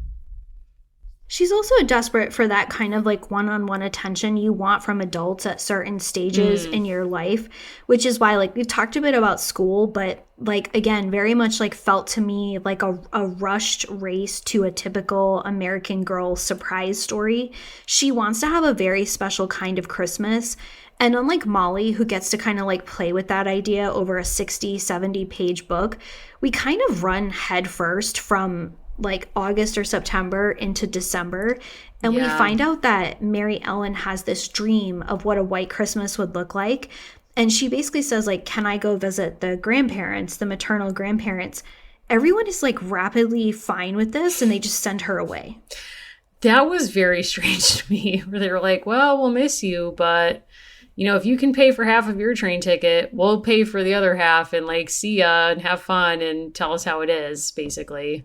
She's also desperate for that kind of like one-on-one attention you want from adults at certain stages in your life, which is why like we've talked a bit about school, but like, again, very much like felt to me like a rushed race to a typical American girl surprise story. She wants to have a very special kind of Christmas. And unlike Molly, who gets to kind of like play with that idea over a 60, 70 page book, we kind of run headfirst from like August or September into December. And we find out that Maryellen has this dream of what a white Christmas would look like. And she basically says like, can I go visit the grandparents, the maternal grandparents? Everyone is like rapidly fine with this and they just send her away. That was very strange to me where they were like, well, we'll miss you, but you know, if you can pay for half of your train ticket, we'll pay for the other half and like see ya and have fun and tell us how it is, basically.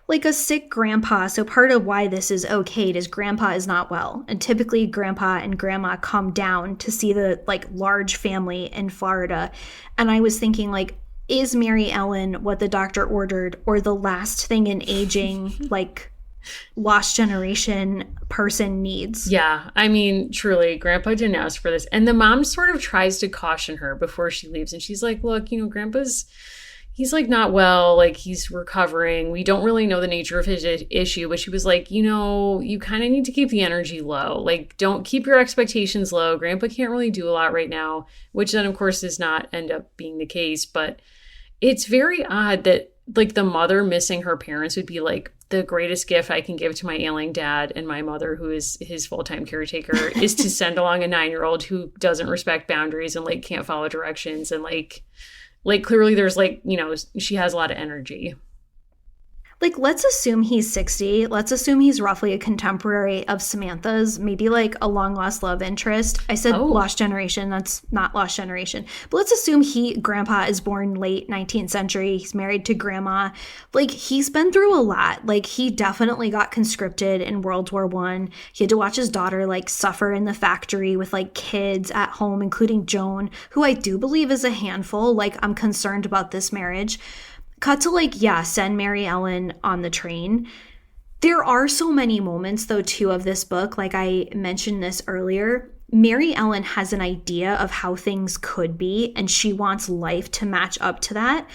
Like a sick grandpa, so part of why this is okayed is grandpa is not well. And typically grandpa and grandma come down to see the like large family in Florida. And I was thinking like, is Maryellen what the doctor ordered or the last thing an aging like lost generation person needs? Yeah, I mean, truly, grandpa didn't ask for this. And the mom sort of tries to caution her before she leaves. And she's like, look, you know, he's like not well, like he's recovering. We don't really know the nature of his issue, but she was like, you know, you kind of need to keep the energy low. Like, don't keep your expectations low. Grandpa can't really do a lot right now, which then, of course, does not end up being the case. But it's very odd that like the mother missing her parents would be like the greatest gift I can give to my ailing dad and my mother, who is his full-time caretaker, is to send along a 9-year-old who doesn't respect boundaries and like can't follow directions and like clearly there's like, you know, she has a lot of energy. Like, let's assume he's 60. Let's assume he's roughly a contemporary of Samantha's, maybe like a long-lost love interest. I said lost generation. That's not lost generation. But let's assume grandpa is born late 19th century. He's married to grandma. Like, he's been through a lot. Like, he definitely got conscripted in World War I. He had to watch his daughter, like, suffer in the factory with, like, kids at home, including Joan, who I do believe is a handful. Like, I'm concerned about this marriage. Cut to like, send Maryellen on the train. There are so many moments though too of this book. Like I mentioned this earlier, Maryellen has an idea of how things could be and she wants life to match up to that.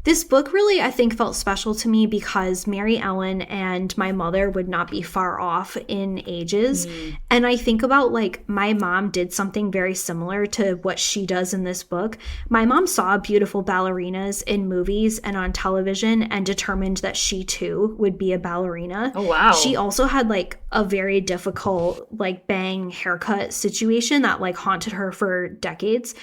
This book really, I think, felt special to me because Maryellen and my mother would not be far off in ages. And I think about, like, my mom did something very similar to what she does in this book. My mom saw beautiful ballerinas in movies and on television and determined that she, too, would be a ballerina. Oh, wow. She also had, like, a very difficult, like, bang haircut situation that, like, haunted her for decades.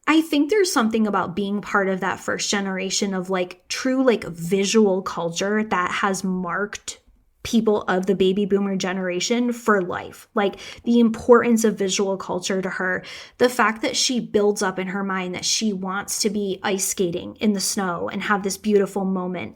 I think there's something about being part of that first generation of like true like visual culture that has marked people of the baby boomer generation for life. Like the importance of visual culture to her, the fact that she builds up in her mind that she wants to be ice skating in the snow and have this beautiful moment.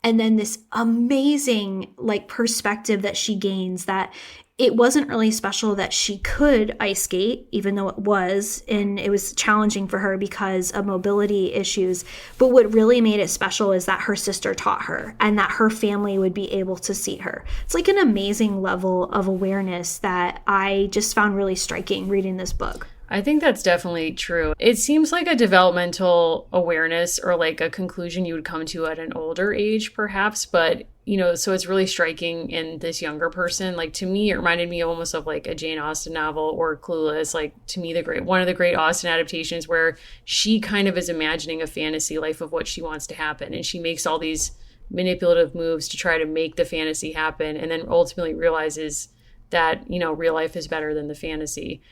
And then this amazing like perspective that she gains that it wasn't really special that she could ice skate, even though it was, and it was challenging for her because of mobility issues. But what really made it special is that her sister taught her and that her family would be able to see her. It's like an amazing level of awareness that I just found really striking reading this book. I think that's definitely true. It seems like a developmental awareness or like a conclusion you would come to at an older age, perhaps. But, you know, so it's really striking in this younger person. Like to me, it reminded me almost of like a Jane Austen novel or Clueless. Like to me, one of the great Austen adaptations where she kind of is imagining a fantasy life of what she wants to happen. And she makes all these manipulative moves to try to make the fantasy happen. And then ultimately realizes that, you know, real life is better than the fantasy.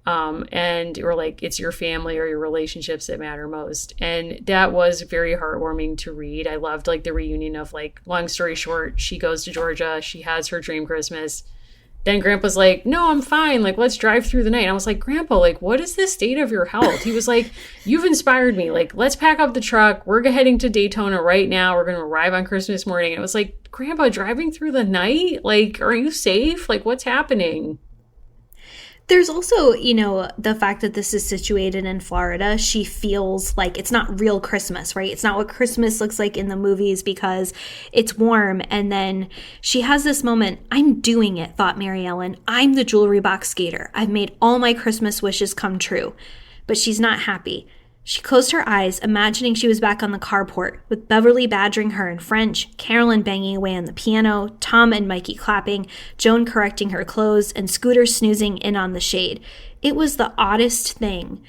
Or like it's your family or your relationships that matter most. And that was very heartwarming to read. I loved like the reunion of like, long story short, she goes to Georgia, she has her dream Christmas. Then Grandpa's like, no, I'm fine. Like, let's drive through the night. And I was like, Grandpa, like, what is the state of your health? He was like, you've inspired me. Like, let's pack up the truck. We're heading to Daytona right now. We're going to arrive on Christmas morning. And it was like, Grandpa, driving through the night? Like, are you safe? Like, what's happening? There's also, you know, the fact that this is situated in Florida. She feels like it's not real Christmas, right? It's not what Christmas looks like in the movies because it's warm. And then she has this moment, I'm doing it, thought Maryellen. I'm the jewelry box skater. I've made all my Christmas wishes come true. But she's not happy. She closed her eyes, imagining she was back on the carport, with Beverly badgering her in French, Carolyn banging away on the piano, Tom and Mikey clapping, Joan correcting her clothes, and Scooter snoozing in on the shade. It was the oddest thing.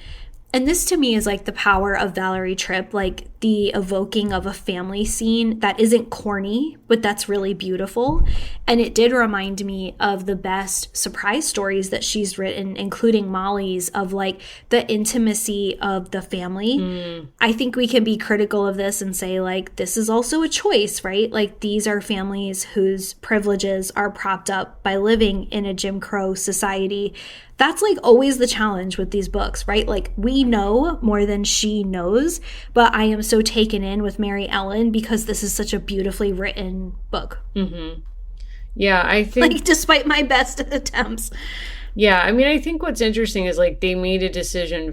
And this to me is like the power of Valerie Tripp, like the evoking of a family scene that isn't corny, but that's really beautiful. And it did remind me of the best surprise stories that she's written, including Molly's, of like the intimacy of the family. I think we can be critical of this and say like, this is also a choice, right? Like these are families whose privileges are propped up by living in a Jim Crow society. That's like always the challenge with these books, right? Like we know more than she knows, but I am so taken in with Maryellen because this is such a beautifully written book. Mm-hmm. Yeah, I think... Like despite my best attempts. Yeah, I mean, I think what's interesting is like Val made a decision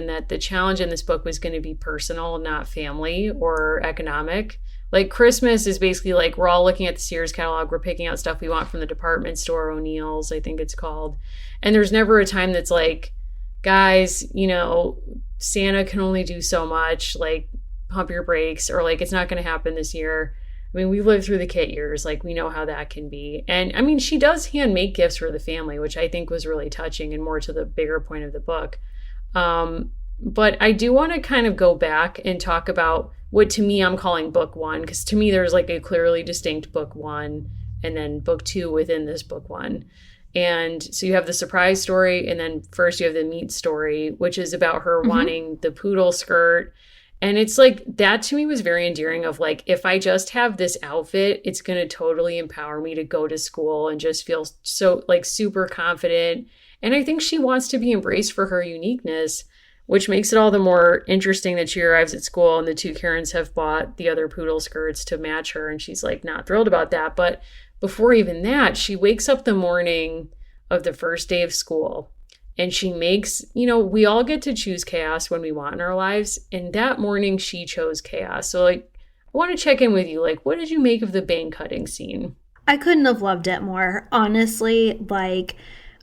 that the challenge in this book was going to be personal, not family or economic. Like Christmas is basically like we're all looking at the Sears catalog, we're picking out stuff we want from the department store, O'Neill's, I think it's called. And there's never a time that's like, guys, you know, Santa can only do so much, like pump your brakes, or like it's not going to happen this year. I mean, we lived through the kit years, like we know how that can be. And I mean, she does hand make gifts for the family, which I think was really touching and more to the bigger point of the book. But I do want to kind of go back and talk about what to me I'm calling book one, because to me there's like a clearly distinct book one and then book two within this book one. And so you have the surprise story, and then first you have the meat story, which is about her wanting the poodle skirt. And it's like, that to me was very endearing of like, if I just have this outfit, it's going to totally empower me to go to school and just feel so like super confident. And I think she wants to be embraced for her uniqueness, which makes it all the more interesting that she arrives at school and the two Karens have bought the other poodle skirts to match her. And she's like not thrilled about that. But before even that, she wakes up the morning of the first day of school and she makes, you know, we all get to choose chaos when we want in our lives. And that morning she chose chaos. So like, I want to check in with you. Like, what did you make of the bang cutting scene? I couldn't have loved it more. Honestly, like,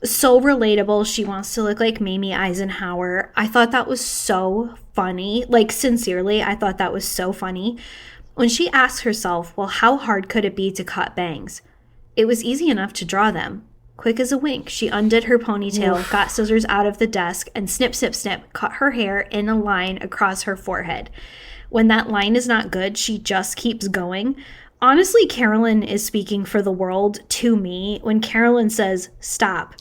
so relatable. She wants to look like Mamie Eisenhower. I thought that was so funny. Like, sincerely, I thought that was so funny. When she asks herself, well, how hard could it be to cut bangs? It was easy enough to draw them. Quick as a wink, she undid her ponytail, got scissors out of the desk, and snip, snip, snip, cut her hair in a line across her forehead. When that line is not good, she just keeps going. Honestly, Carolyn is speaking for the world to me when Carolyn says, stop.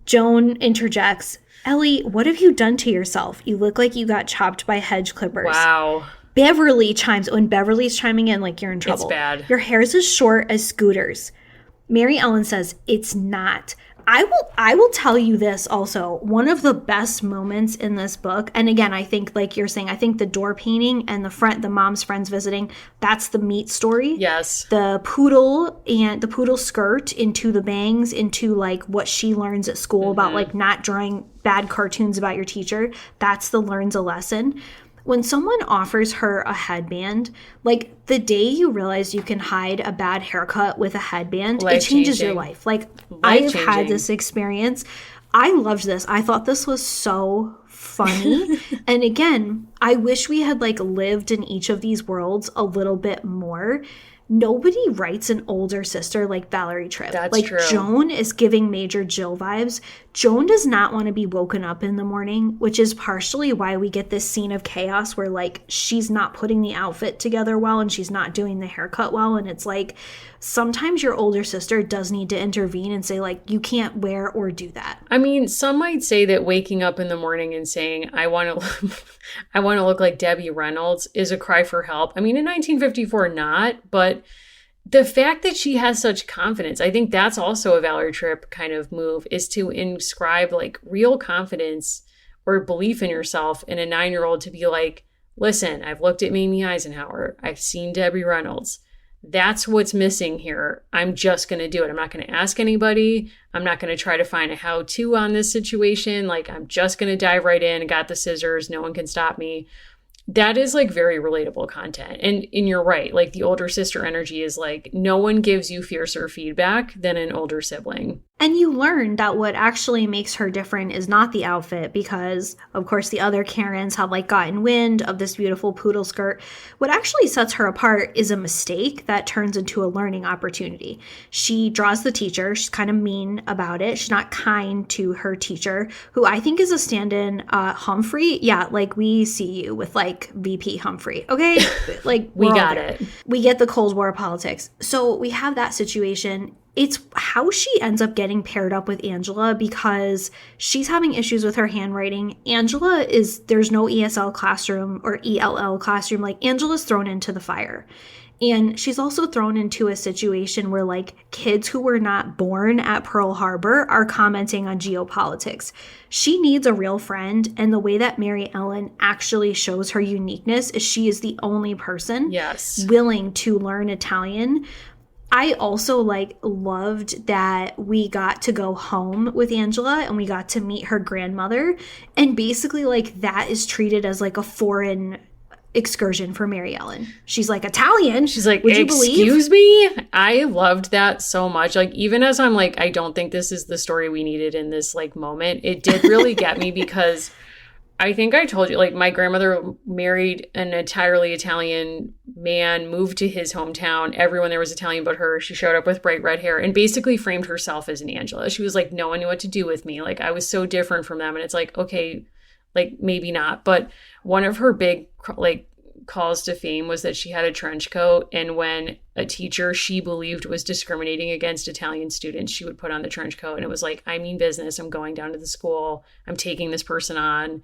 Joan interjects, Ellie, what have you done to yourself? You look like you got chopped by hedge clippers. Wow. When Beverly's chiming in, like, you're in trouble. It's bad. Your hair's as short as Scooter's. Maryellen says, it's not. I will tell you this also. One of the best moments in this book, and again, I think, like you're saying, I think the door painting and the mom's friends visiting, that's the meat story. Yes. The poodle and the poodle skirt into the bangs, into like what she learns at school about like not drawing bad cartoons about your teacher. That's the learns a lesson. When someone offers her a headband, like the day you realize you can hide a bad haircut with a headband, it changes your life. Like, I've had this experience. I loved this. I thought this was so funny. And again, I wish we had like lived in each of these worlds a little bit more. Nobody writes an older sister like Valerie Tripp. That's like, true. Joan is giving Major Jill vibes. Joan does not want to be woken up in the morning, which is partially why we get this scene of chaos where, like, she's not putting the outfit together well and she's not doing the haircut well. And it's like, sometimes your older sister does need to intervene and say, like, you can't wear or do that. I mean, some might say that waking up in the morning and saying, I want to look like Debbie Reynolds is a cry for help. I mean, in 1954, not, but the fact that she has such confidence, I think that's also a Valerie Tripp kind of move, is to inscribe like real confidence or belief in yourself in a 9-year-old to be like, listen, I've looked at Mamie Eisenhower. I've seen Debbie Reynolds. That's what's missing here. I'm just going to do it. I'm not going to ask anybody. I'm not going to try to find a how-to on this situation. Like, I'm just going to dive right in. I got the scissors. No one can stop me. That is like very relatable content. And you're right. Like, the older sister energy is like, no one gives you fiercer feedback than an older sibling. And you learn that what actually makes her different is not the outfit, because, of course, the other Karens have like gotten wind of this beautiful poodle skirt. What actually sets her apart is a mistake that turns into a learning opportunity. She draws the teacher. She's kind of mean about it. She's not kind to her teacher, who I think is a stand-in. Humphrey. Yeah, like, we see you with like VP Humphrey. Okay? Like, we got it. We get the Cold War politics. So we have that situation. It's how she ends up getting paired up with Angela, because she's having issues with her handwriting. There's no ESL classroom or ELL classroom. Like, Angela's thrown into the fire. And she's also thrown into a situation where, like, kids who were not born at Pearl Harbor are commenting on geopolitics. She needs a real friend, and the way that Maryellen actually shows her uniqueness is she is the only person willing to learn Italian. I also like loved that we got to go home with Angela and we got to meet her grandmother, and basically like that is treated as like a foreign excursion for Maryellen. She's like, Italian? She's like, would you believe? Excuse me? I loved that so much. Like, even as I'm like, I don't think this is the story we needed in this like moment, it did really get me, because I think I told you, like, my grandmother married an entirely Italian man, moved to his hometown. Everyone there was Italian but her. She showed up with bright red hair and basically framed herself as an Angela. She was like, no one knew what to do with me. Like, I was so different from them. And it's like, okay, like, maybe not. But one of her big, like, calls to fame was that she had a trench coat, and when a teacher she believed was discriminating against Italian students, she would put on the trench coat, and it was like, I mean business. I'm going down to the school. I'm taking this person on.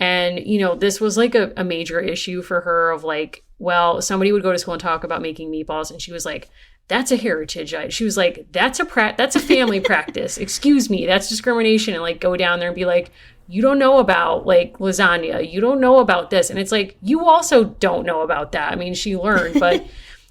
And, you know, this was like a major issue for her of like, well, somebody would go to school and talk about making meatballs, and she was like, that's a heritage. She was like, that's a family practice. Excuse me, that's discrimination. And like, go down there and be like, you don't know about like lasagna. You don't know about this. And it's like, you also don't know about that. I mean, she learned, but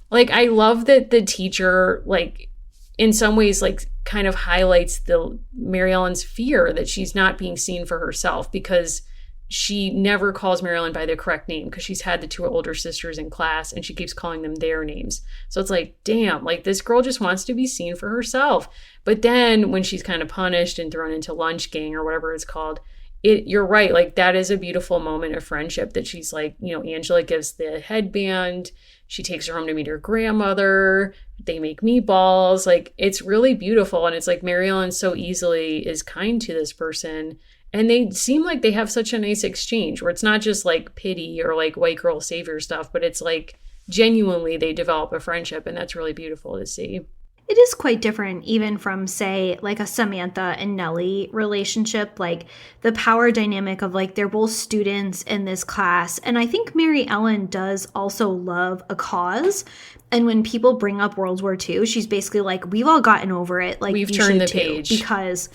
like, I love that the teacher, like, in some ways, like, kind of highlights the Maryellen's fear that she's not being seen for herself, because she never calls Maryellen by the correct name, because she's had the two older sisters in class and she keeps calling them their names. So it's like, damn, like, this girl just wants to be seen for herself. But then when she's kind of punished and thrown into lunch gang or whatever it's called, you're right. Like, that is a beautiful moment of friendship that she's like, you know, Angela gives the headband. She takes her home to meet her grandmother. They make meatballs. Like, it's really beautiful. And it's like Maryellen so easily is kind to this person. And they seem like they have such a nice exchange where it's not just like pity or like white girl savior stuff, but it's like genuinely they develop a friendship. And that's really beautiful to see. It is quite different even from, say, like a Samantha and Nellie relationship, like the power dynamic of like they're both students in this class. And I think Maryellen does also love a cause. And when people bring up World War II, she's basically like, we've all gotten over it. Like, we've you turned the should too, page. because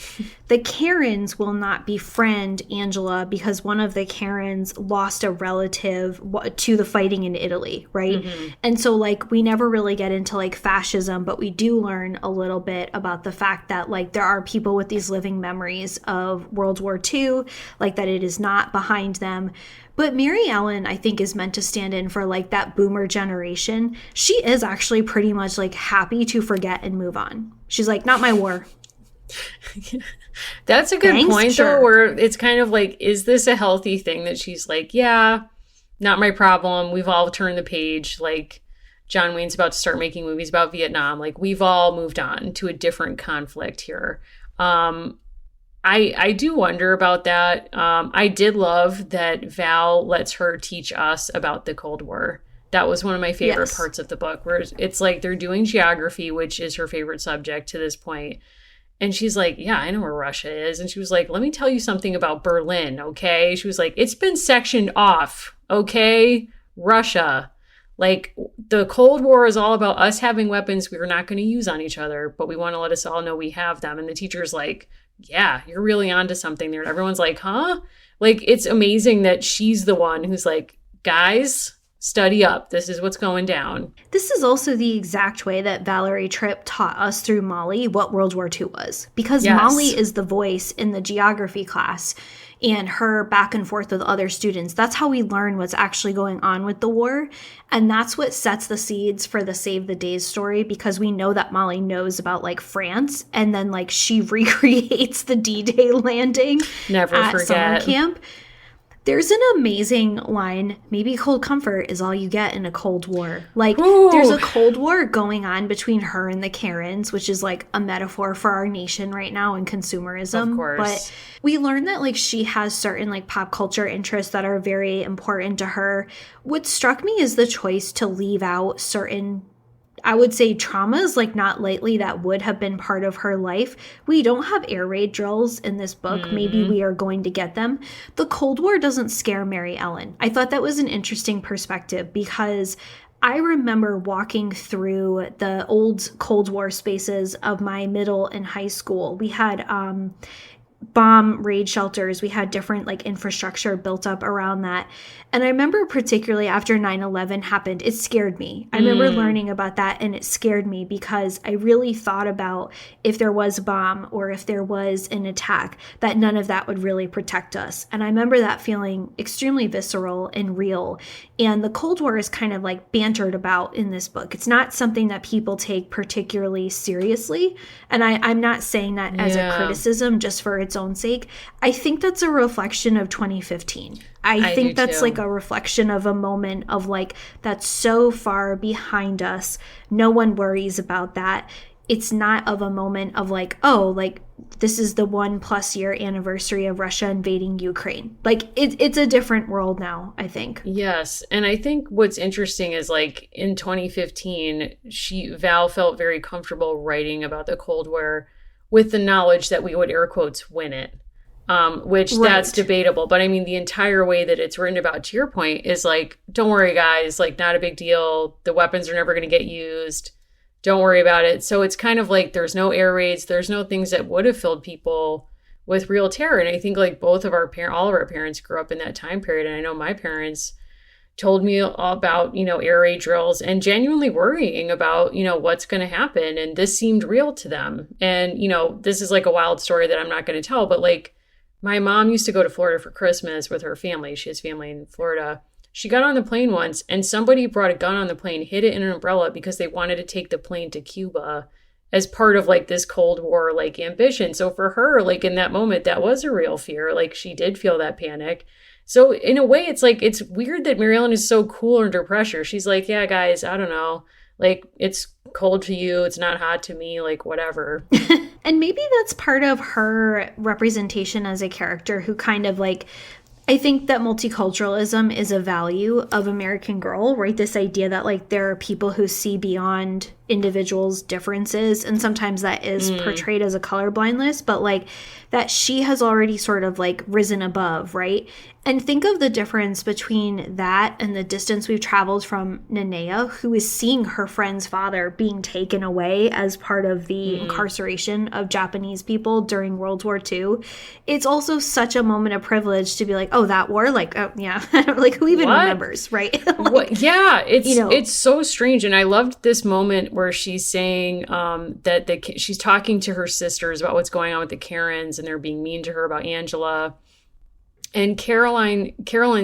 the Karens will not befriend Angela because one of the Karens lost a relative to the fighting in Italy, right? And so, like, we never really get into, like, fascism, but we do learn a little bit about the fact that, like, there are people with these living memories of World War II, like, that it is not behind them. But Maryellen, I think, is meant to stand in for, like, that boomer generation. She is actually pretty much, like, happy to forget and move on. She's like, not my war. That's a good Thanks, point, sure. though, where it's kind of like, is this a healthy thing that she's like, yeah, not my problem. We've all turned the page. Like, John Wayne's about to start making movies about Vietnam. Like, we've all moved on to a different conflict here. I do wonder about that. I did love that Val lets her teach us about the Cold War. That was one of my favorite parts of the book, where it's like they're doing geography, which is her favorite subject to this point. And she's like, yeah, I know where Russia is. And she was like, let me tell you something about Berlin, okay? She was like, it's been sectioned off, okay? Russia. Like, the Cold War is all about us having weapons we were not going to use on each other, but we want to let us all know we have them. And the teacher's like, yeah, you're really onto something there. And everyone's like, huh? Like, it's amazing that she's the one who's like, guys, study up. This is what's going down. This is also the exact way that Valerie Tripp taught us through Molly what World War II was. Because Molly is the voice in the geography class, and her back and forth with other students. That's how we learn what's actually going on with the war. And that's what sets the seeds for the Save the Days story, because we know that Molly knows about, like, France, and then, like, she recreates the D-Day landing at summer camp. There's an amazing line, maybe cold comfort is all you get in a Cold War. Like, there's a Cold War going on between her and the Karens, which is, like, a metaphor for our nation right now and consumerism. Of course. But we learn that, like, she has certain, like, pop culture interests that are very important to her. What struck me is the choice to leave out certain, I would say, traumas, like, not lightly, that would have been part of her life. We don't have air raid drills in this book. Maybe we are going to get them. The Cold War doesn't scare Maryellen. I thought that was an interesting perspective, because I remember walking through the old Cold War spaces of my middle and high school. We had bomb raid shelters. We had different, like, infrastructure built up around that. And I remember particularly after 9/11 happened, it scared me. I remember learning about that, and it scared me because I really thought about if there was a bomb or if there was an attack, that none of that would really protect us. And I remember that feeling extremely visceral and real. And the Cold War is kind of, like, bantered about in this book. It's not something that people take particularly seriously. And I'm not saying that as a criticism just for its own sake. I think that's a reflection of 2015. I think that's too. Like a reflection of a moment of, like, that's so far behind us. No one worries about that. It's not of a moment of, like, oh, like, this is the 1+ year anniversary of Russia invading Ukraine. Like, it's a different world now, I think. Yes. And I think what's interesting is, like, in 2015, Val felt very comfortable writing about the Cold War with the knowledge that we would, air quotes, win it. Which that's debatable. But I mean, the entire way that it's written about, to your point, is like, don't worry, guys, like, not a big deal. The weapons are never going to get used. Don't worry about it. So it's kind of like there's no air raids. There's no things that would have filled people with real terror. And I think, like, all of our parents grew up in that time period. And I know my parents told me all about, air raid drills and genuinely worrying about, what's going to happen. And this seemed real to them. And, this is like a wild story that I'm not going to tell, but, like, my mom used to go to Florida for Christmas with her family. She has family in Florida. She got on the plane once, and somebody brought a gun on the plane, hid it in an umbrella because they wanted to take the plane to Cuba as part of, like, this Cold War, like, ambition. So for her, like, in that moment, that was a real fear. Like, she did feel that panic. So in a way, it's like, it's weird that Maryellen is so cool under pressure. She's like, yeah, guys, I don't know. Like, it's cold to you. It's not hot to me. Like, whatever. And maybe that's part of her representation as a character who kind of, like, I think that multiculturalism is a value of American Girl, right? This idea that, like, there are people who see beyond individuals' differences, and sometimes that is portrayed as a colorblindness, but like that she has already sort of like risen above, right? And think of the difference between that and the distance we've traveled from Nanea, who is seeing her friend's father being taken away as part of the incarceration of Japanese people during World War II. It's also such a moment of privilege to be like, oh, that war? Like, oh, yeah. Like, who even remembers, right? Like, yeah, it's so strange. And I loved this moment where she's saying that she's talking to her sisters about what's going on with the Karens, and they're being mean to her about Angela. And Caroline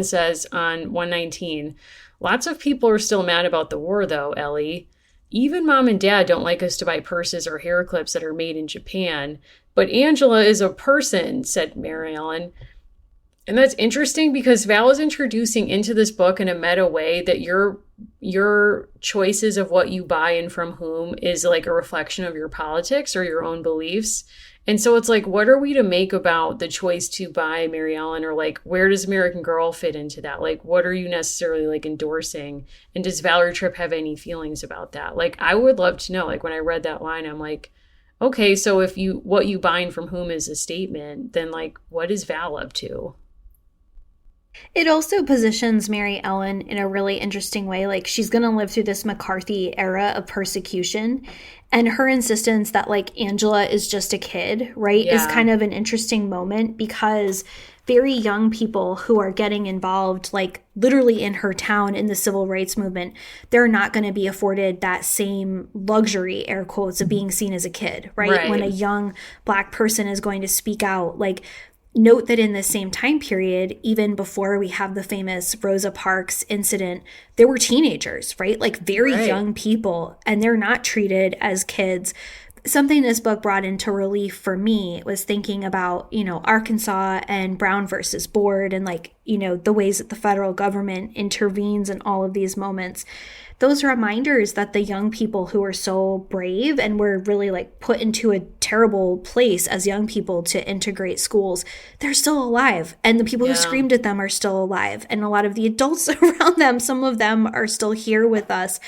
says on 119, lots of people are still mad about the war, though, Ellie. Even mom and dad don't like us to buy purses or hair clips that are made in Japan. But Angela is a person, said Maryellen. And that's interesting because Val is introducing into this book in a meta way that your choices of what you buy and from whom is like a reflection of your politics or your own beliefs. And so it's like, what are we to make about the choice to buy Maryellen, or like, where does American Girl fit into that? Like, what are you necessarily like endorsing? And does Valerie Tripp have any feelings about that? Like, I would love to know, like when I read that line, I'm like, okay, so if what you buying from whom is a statement, then like, what is Val up to? It also positions Maryellen in a really interesting way. Like, she's going to live through this McCarthy era of persecution, and her insistence that like Angela is just a kid, right, is kind of an interesting moment, because very young people who are getting involved, like literally in her town in the civil rights movement, they're not going to be afforded that same luxury, air quotes, of being seen as a kid, right? When a young Black person is going to speak out, like, note that in the same time period, even before we have the famous Rosa Parks incident, there were teenagers, right? Like very young people, and they're not treated as kids. Something this book brought into relief for me was thinking about, you know, Arkansas and Brown versus Board, and like, you know, the ways that the federal government intervenes in all of these moments. Those reminders that the young people who are so brave and were really like put into a terrible place as young people to integrate schools, they're still alive. And the people who screamed at them are still alive. And a lot of the adults around them, some of them are still here with us.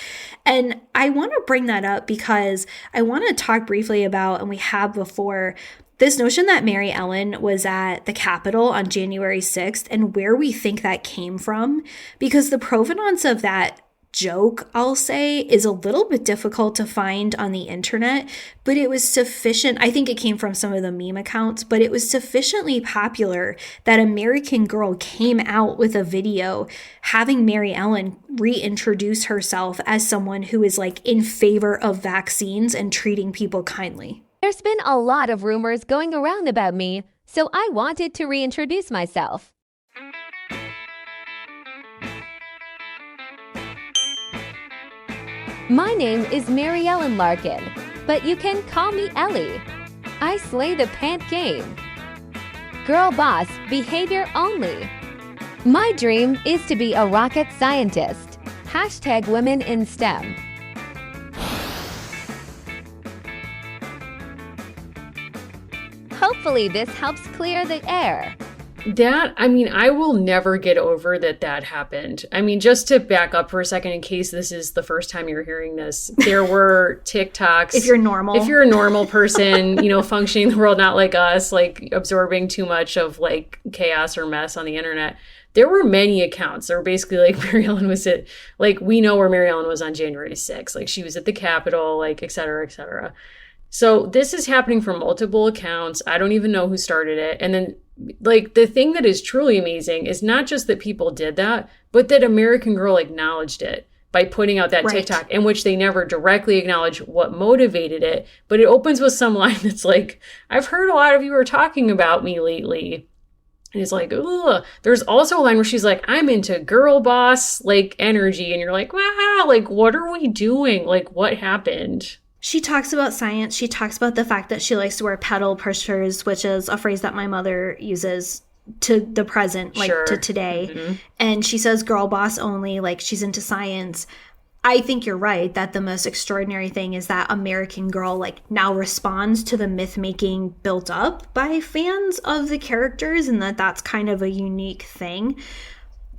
And I want to bring that up because I want to talk briefly about, and we have before, this notion that Maryellen was at the Capitol on January 6th and where we think that came from, because the provenance of that joke, I'll say, is a little bit difficult to find on the internet, but it was sufficient. I think it came from some of the meme accounts, but it was sufficiently popular that American Girl came out with a video having Maryellen reintroduce herself as someone who is like in favor of vaccines and treating people kindly. There's been a lot of rumors going around about me, so I wanted to reintroduce myself. My name is Maryellen Larkin, but you can call me Ellie. I slay the pant game. Girl boss, behavior only. My dream is to be a rocket scientist. Hashtag women in STEM. Hopefully this helps clear the air. I will never get over that happened. I mean, just to back up for a second, in case this is the first time you're hearing this, there were TikToks. If you're a normal person, you know, functioning in the world, not like us, like absorbing too much of like chaos or mess on the internet. There were many accounts that were basically like Maryellen was at, like, we know where Maryellen was on January 6th. Like, she was at the Capitol, like, et cetera, et cetera. So this is happening from multiple accounts. I don't even know who started it. And then, like, the thing that is truly amazing is not just that people did that, but that American Girl acknowledged it by putting out that TikTok, in which they never directly acknowledge what motivated it. But it opens with some line that's like, I've heard a lot of you are talking about me lately. And it's like, ugh. There's also a line where she's like, I'm into girl boss, like, energy. And you're like, wow, like, what are we doing? Like, what happened? She talks about science. She talks about the fact that she likes to wear pedal pushers, which is a phrase that my mother uses to the present, like to today. Mm-hmm. And she says girl boss only, like she's into science. I think you're right that the most extraordinary thing is that American Girl like now responds to the myth making built up by fans of the characters, and that's kind of a unique thing.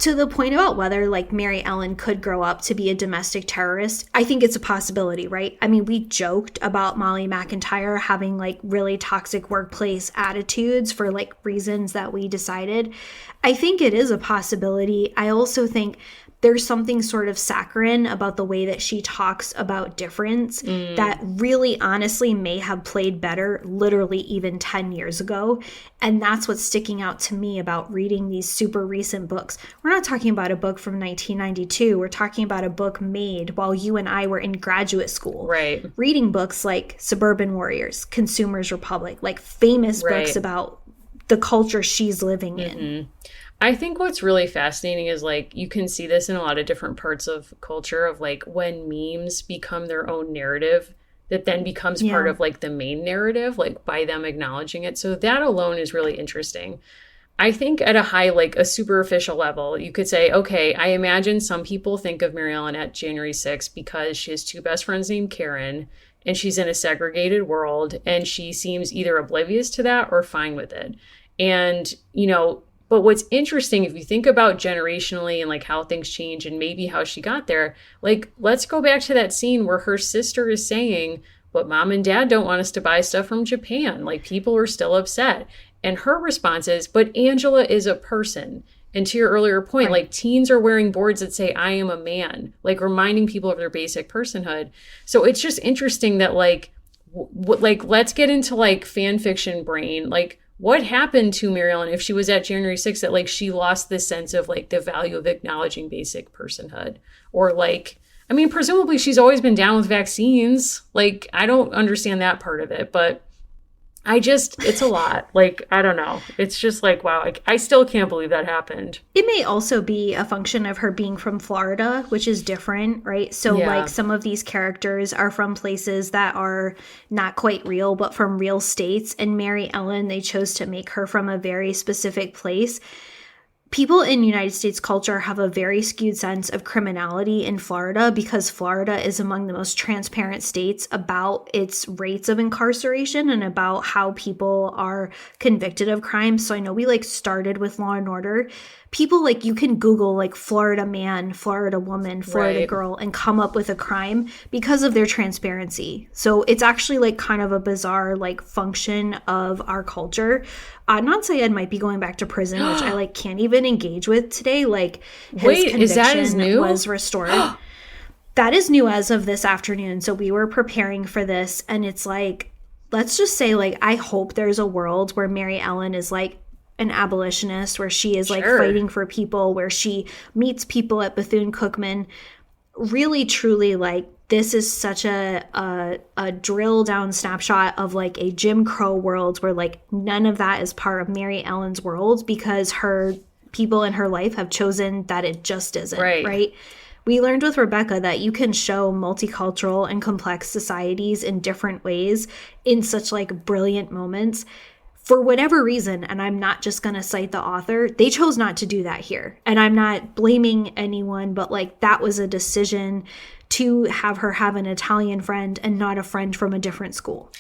to the point about whether like Maryellen could grow up to be a domestic terrorist, I think it's a possibility, right? I mean, we joked about Molly McIntyre having like really toxic workplace attitudes for like reasons that we decided. I think it is a possibility. I also think there's something sort of saccharine about the way that she talks about difference that really honestly may have played better literally even 10 years ago. And that's what's sticking out to me about reading these super recent books. We're not talking about a book from 1992. We're talking about a book made while you and I were in graduate school. Right. Reading books like Suburban Warriors, Consumers Republic, like famous books about the culture she's living in. I think what's really fascinating is like you can see this in a lot of different parts of culture of like when memes become their own narrative that then becomes part of like the main narrative, like by them acknowledging it. So that alone is really interesting. I think at a high, like a superficial level, you could say, okay, I imagine some people think of Maryellen at January 6th because she has two best friends named Karen and she's in a segregated world and she seems either oblivious to that or fine with it. And, you know, but what's interesting, if you think about generationally and like how things change and maybe how she got there, like, let's go back to that scene where her sister is saying, but mom and dad don't want us to buy stuff from Japan. Like people are still upset. And her response is, but Angela is a person. And to your earlier point, like teens are wearing boards that say, I am a man, like reminding people of their basic personhood. So it's just interesting that like, like, let's get into like fan fiction brain. Like, what happened to Maryellen if she was at January 6th that like she lost this sense of like the value of acknowledging basic personhood? Or like, I mean, presumably she's always been down with vaccines. Like, I don't understand that part of it, but it's a lot. Like, I don't know. It's just like, wow, I still can't believe that happened. It may also be a function of her being from Florida, which is different, right? So like some of these characters are from places that are not quite real, but from real states. And Maryellen, they chose to make her from a very specific place. People in United States culture have a very skewed sense of criminality in Florida because Florida is among the most transparent states about its rates of incarceration and about how people are convicted of crimes. So I know we like started with Law and Order. People like you can Google like Florida man, Florida woman, Florida girl and come up with a crime because of their transparency. So it's actually like kind of a bizarre like function of our culture. Adnan Syed might be going back to prison, which I like can't even engage with today. Like his conviction was restored. That is new as of this afternoon. So we were preparing for this and it's like, let's just say like, I hope there's a world where Maryellen is like an abolitionist, where she is like fighting for people, where she meets people at Bethune-Cookman. Really, truly, like this is such a drill down snapshot of like a Jim Crow world where like none of that is part of Maryellen's world because her people in her life have chosen that it just isn't, right? We learned with Rebecca that you can show multicultural and complex societies in different ways in such like brilliant moments. For whatever reason, and I'm not just going to cite the author, they chose not to do that here. And I'm not blaming anyone, but like that was a decision to have her have an Italian friend and not a friend from a different school.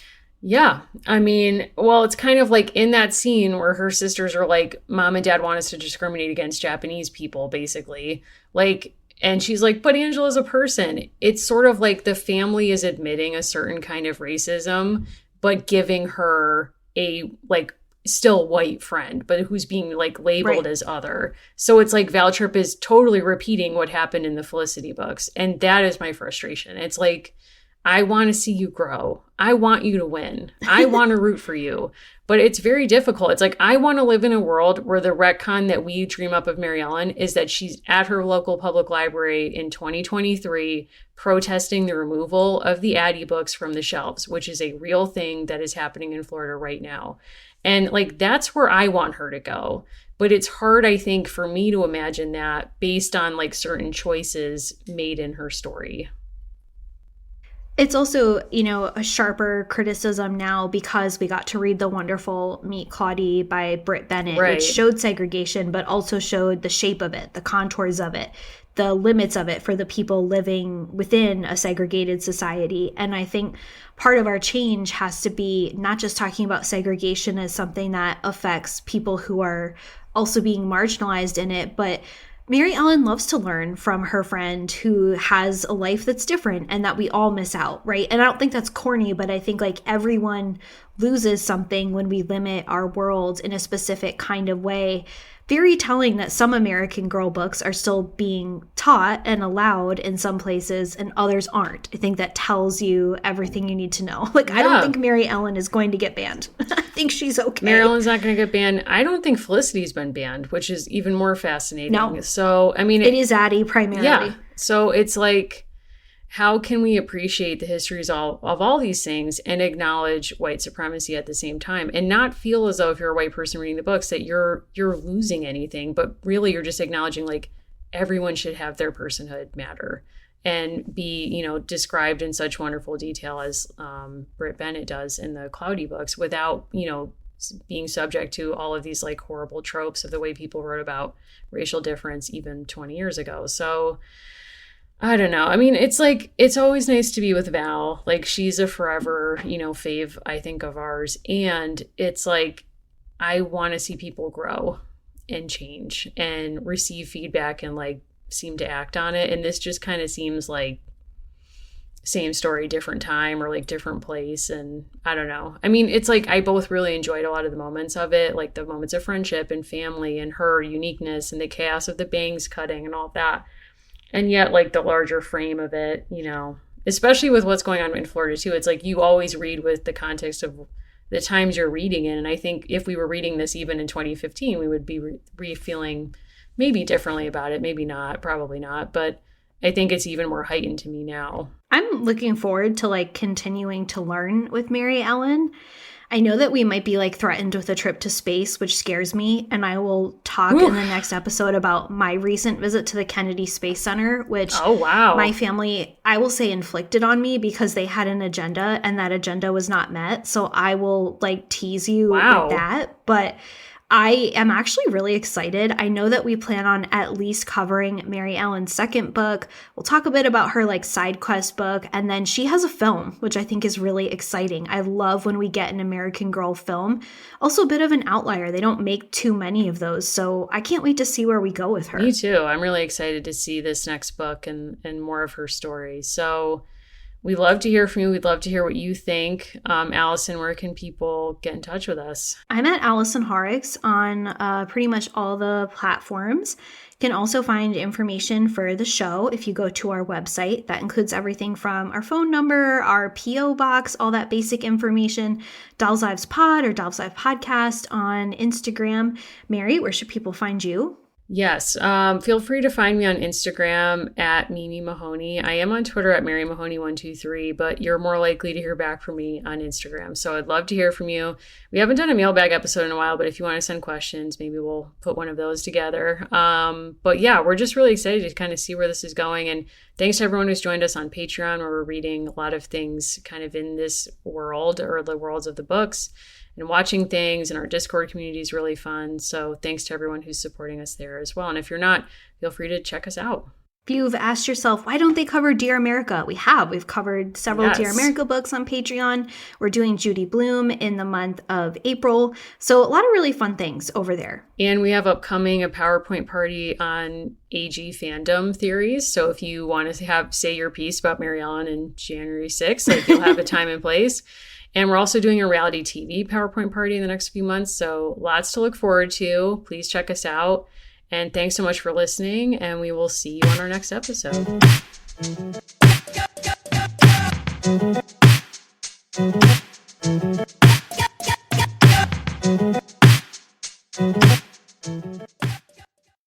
Yeah. I mean, well, it's kind of like in that scene where her sisters are like, mom and dad want us to discriminate against Japanese people, basically. Like, and she's like, but Angela's a person. It's sort of like the family is admitting a certain kind of racism, but giving her a like still white friend, but who's being like labeled as other. So it's like Val Tripp is totally repeating what happened in the Felicity books. And that is my frustration. It's like, I want to see you grow. I want you to win. I want to root for you. But it's very difficult. It's like, I want to live in a world where the retcon that we dream up of Maryellen is that she's at her local public library in 2023 protesting the removal of the Addie books from the shelves, which is a real thing that is happening in Florida right now. And like, that's where I want her to go. But it's hard, I think, for me to imagine that based on like certain choices made in her story. It's also, you know, a sharper criticism now because we got to read the wonderful Meet Claudie by Britt Bennett, which showed segregation, but also showed the shape of it, the contours of it, the limits of it for the people living within a segregated society. And I think part of our change has to be not just talking about segregation as something that affects people who are also being marginalized in it, but Maryellen loves to learn from her friend who has a life that's different and that we all miss out, right? And I don't think that's corny, but I think like everyone loses something when we limit our world in a specific kind of way. Very telling that some American Girl books are still being taught and allowed in some places and others aren't. I think that tells you everything you need to know. Like, I don't think Maryellen is going to get banned. I think she's okay. Maryllen's not going to get banned. I don't think Felicity's been banned, which is even more fascinating. No. So, I mean... It is Addie primarily. Yeah. So it's like, how can we appreciate the histories of all these things and acknowledge white supremacy at the same time and not feel as though if you're a white person reading the books that you're losing anything, but really you're just acknowledging like everyone should have their personhood matter and be, you know, described in such wonderful detail as Britt Bennett does in the Cloudy books without, you know, being subject to all of these like horrible tropes of the way people wrote about racial difference even 20 years ago. So I don't know. I mean, it's like, it's always nice to be with Val. Like, she's a forever, you know, fave, I think, of ours. And it's like, I want to see people grow and change and receive feedback and like seem to act on it. And this just kind of seems like same story, different time or like different place. And I don't know. I mean, it's like, I both really enjoyed a lot of the moments of it, like the moments of friendship and family and her uniqueness and the chaos of the bangs cutting and all that. And yet, like, the larger frame of it, you know, especially with what's going on in Florida, too, it's like you always read with the context of the times you're reading in. And I think if we were reading this even in 2015, we would be feeling maybe differently about it. Maybe not, probably not. But I think it's even more heightened to me now. I'm looking forward to, like, continuing to learn with Maryellen. I know that we might be like threatened with a trip to space, which scares me. And I will talk in the next episode about my recent visit to the Kennedy Space Center, which my family, I will say, inflicted on me because they had an agenda and that agenda was not met. So I will like tease you with that. But I am actually really excited. I know that we plan on at least covering Maryellen's second book. We'll talk a bit about her like side quest book. And then she has a film, which I think is really exciting. I love when we get an American Girl film. Also a bit of an outlier. They don't make too many of those. So I can't wait to see where we go with her. Me too. I'm really excited to see this next book and more of her story. So we'd love to hear from you. We'd love to hear what you think. Allison, where can people get in touch with us? I'm at Allison Horrocks on pretty much all the platforms. You can also find information for the show if you go to our website. That includes everything from our phone number, our P.O. box, all that basic information. Dolls Lives Pod or Dolls Live Podcast on Instagram. Mary, where should people find you? Yes. Feel free to find me on Instagram at Mimi Mahoney. I am on Twitter at Mary Mahoney123, but you're more likely to hear back from me on Instagram. So I'd love to hear from you. We haven't done a mailbag episode in a while, but if you want to send questions, maybe we'll put one of those together. But yeah, we're just really excited to kind of see where this is going. And thanks to everyone who's joined us on Patreon, where we're reading a lot of things kind of in this world or the worlds of the books. And watching things, and our Discord community is really fun. So thanks to everyone who's supporting us there as well. And if you're not, feel free to check us out. If you've asked yourself, why don't they cover Dear America? We've covered several Dear America books on Patreon. We're doing Judy Blume in the month of April. So a lot of really fun things over there. And we have upcoming a PowerPoint party on AG fandom theories. So if you want to say your piece about Maryellen in January 6th, like you'll have a time and place. And we're also doing a reality TV PowerPoint party in the next few months. So lots to look forward to. Please check us out. And thanks so much for listening. And we will see you on our next episode.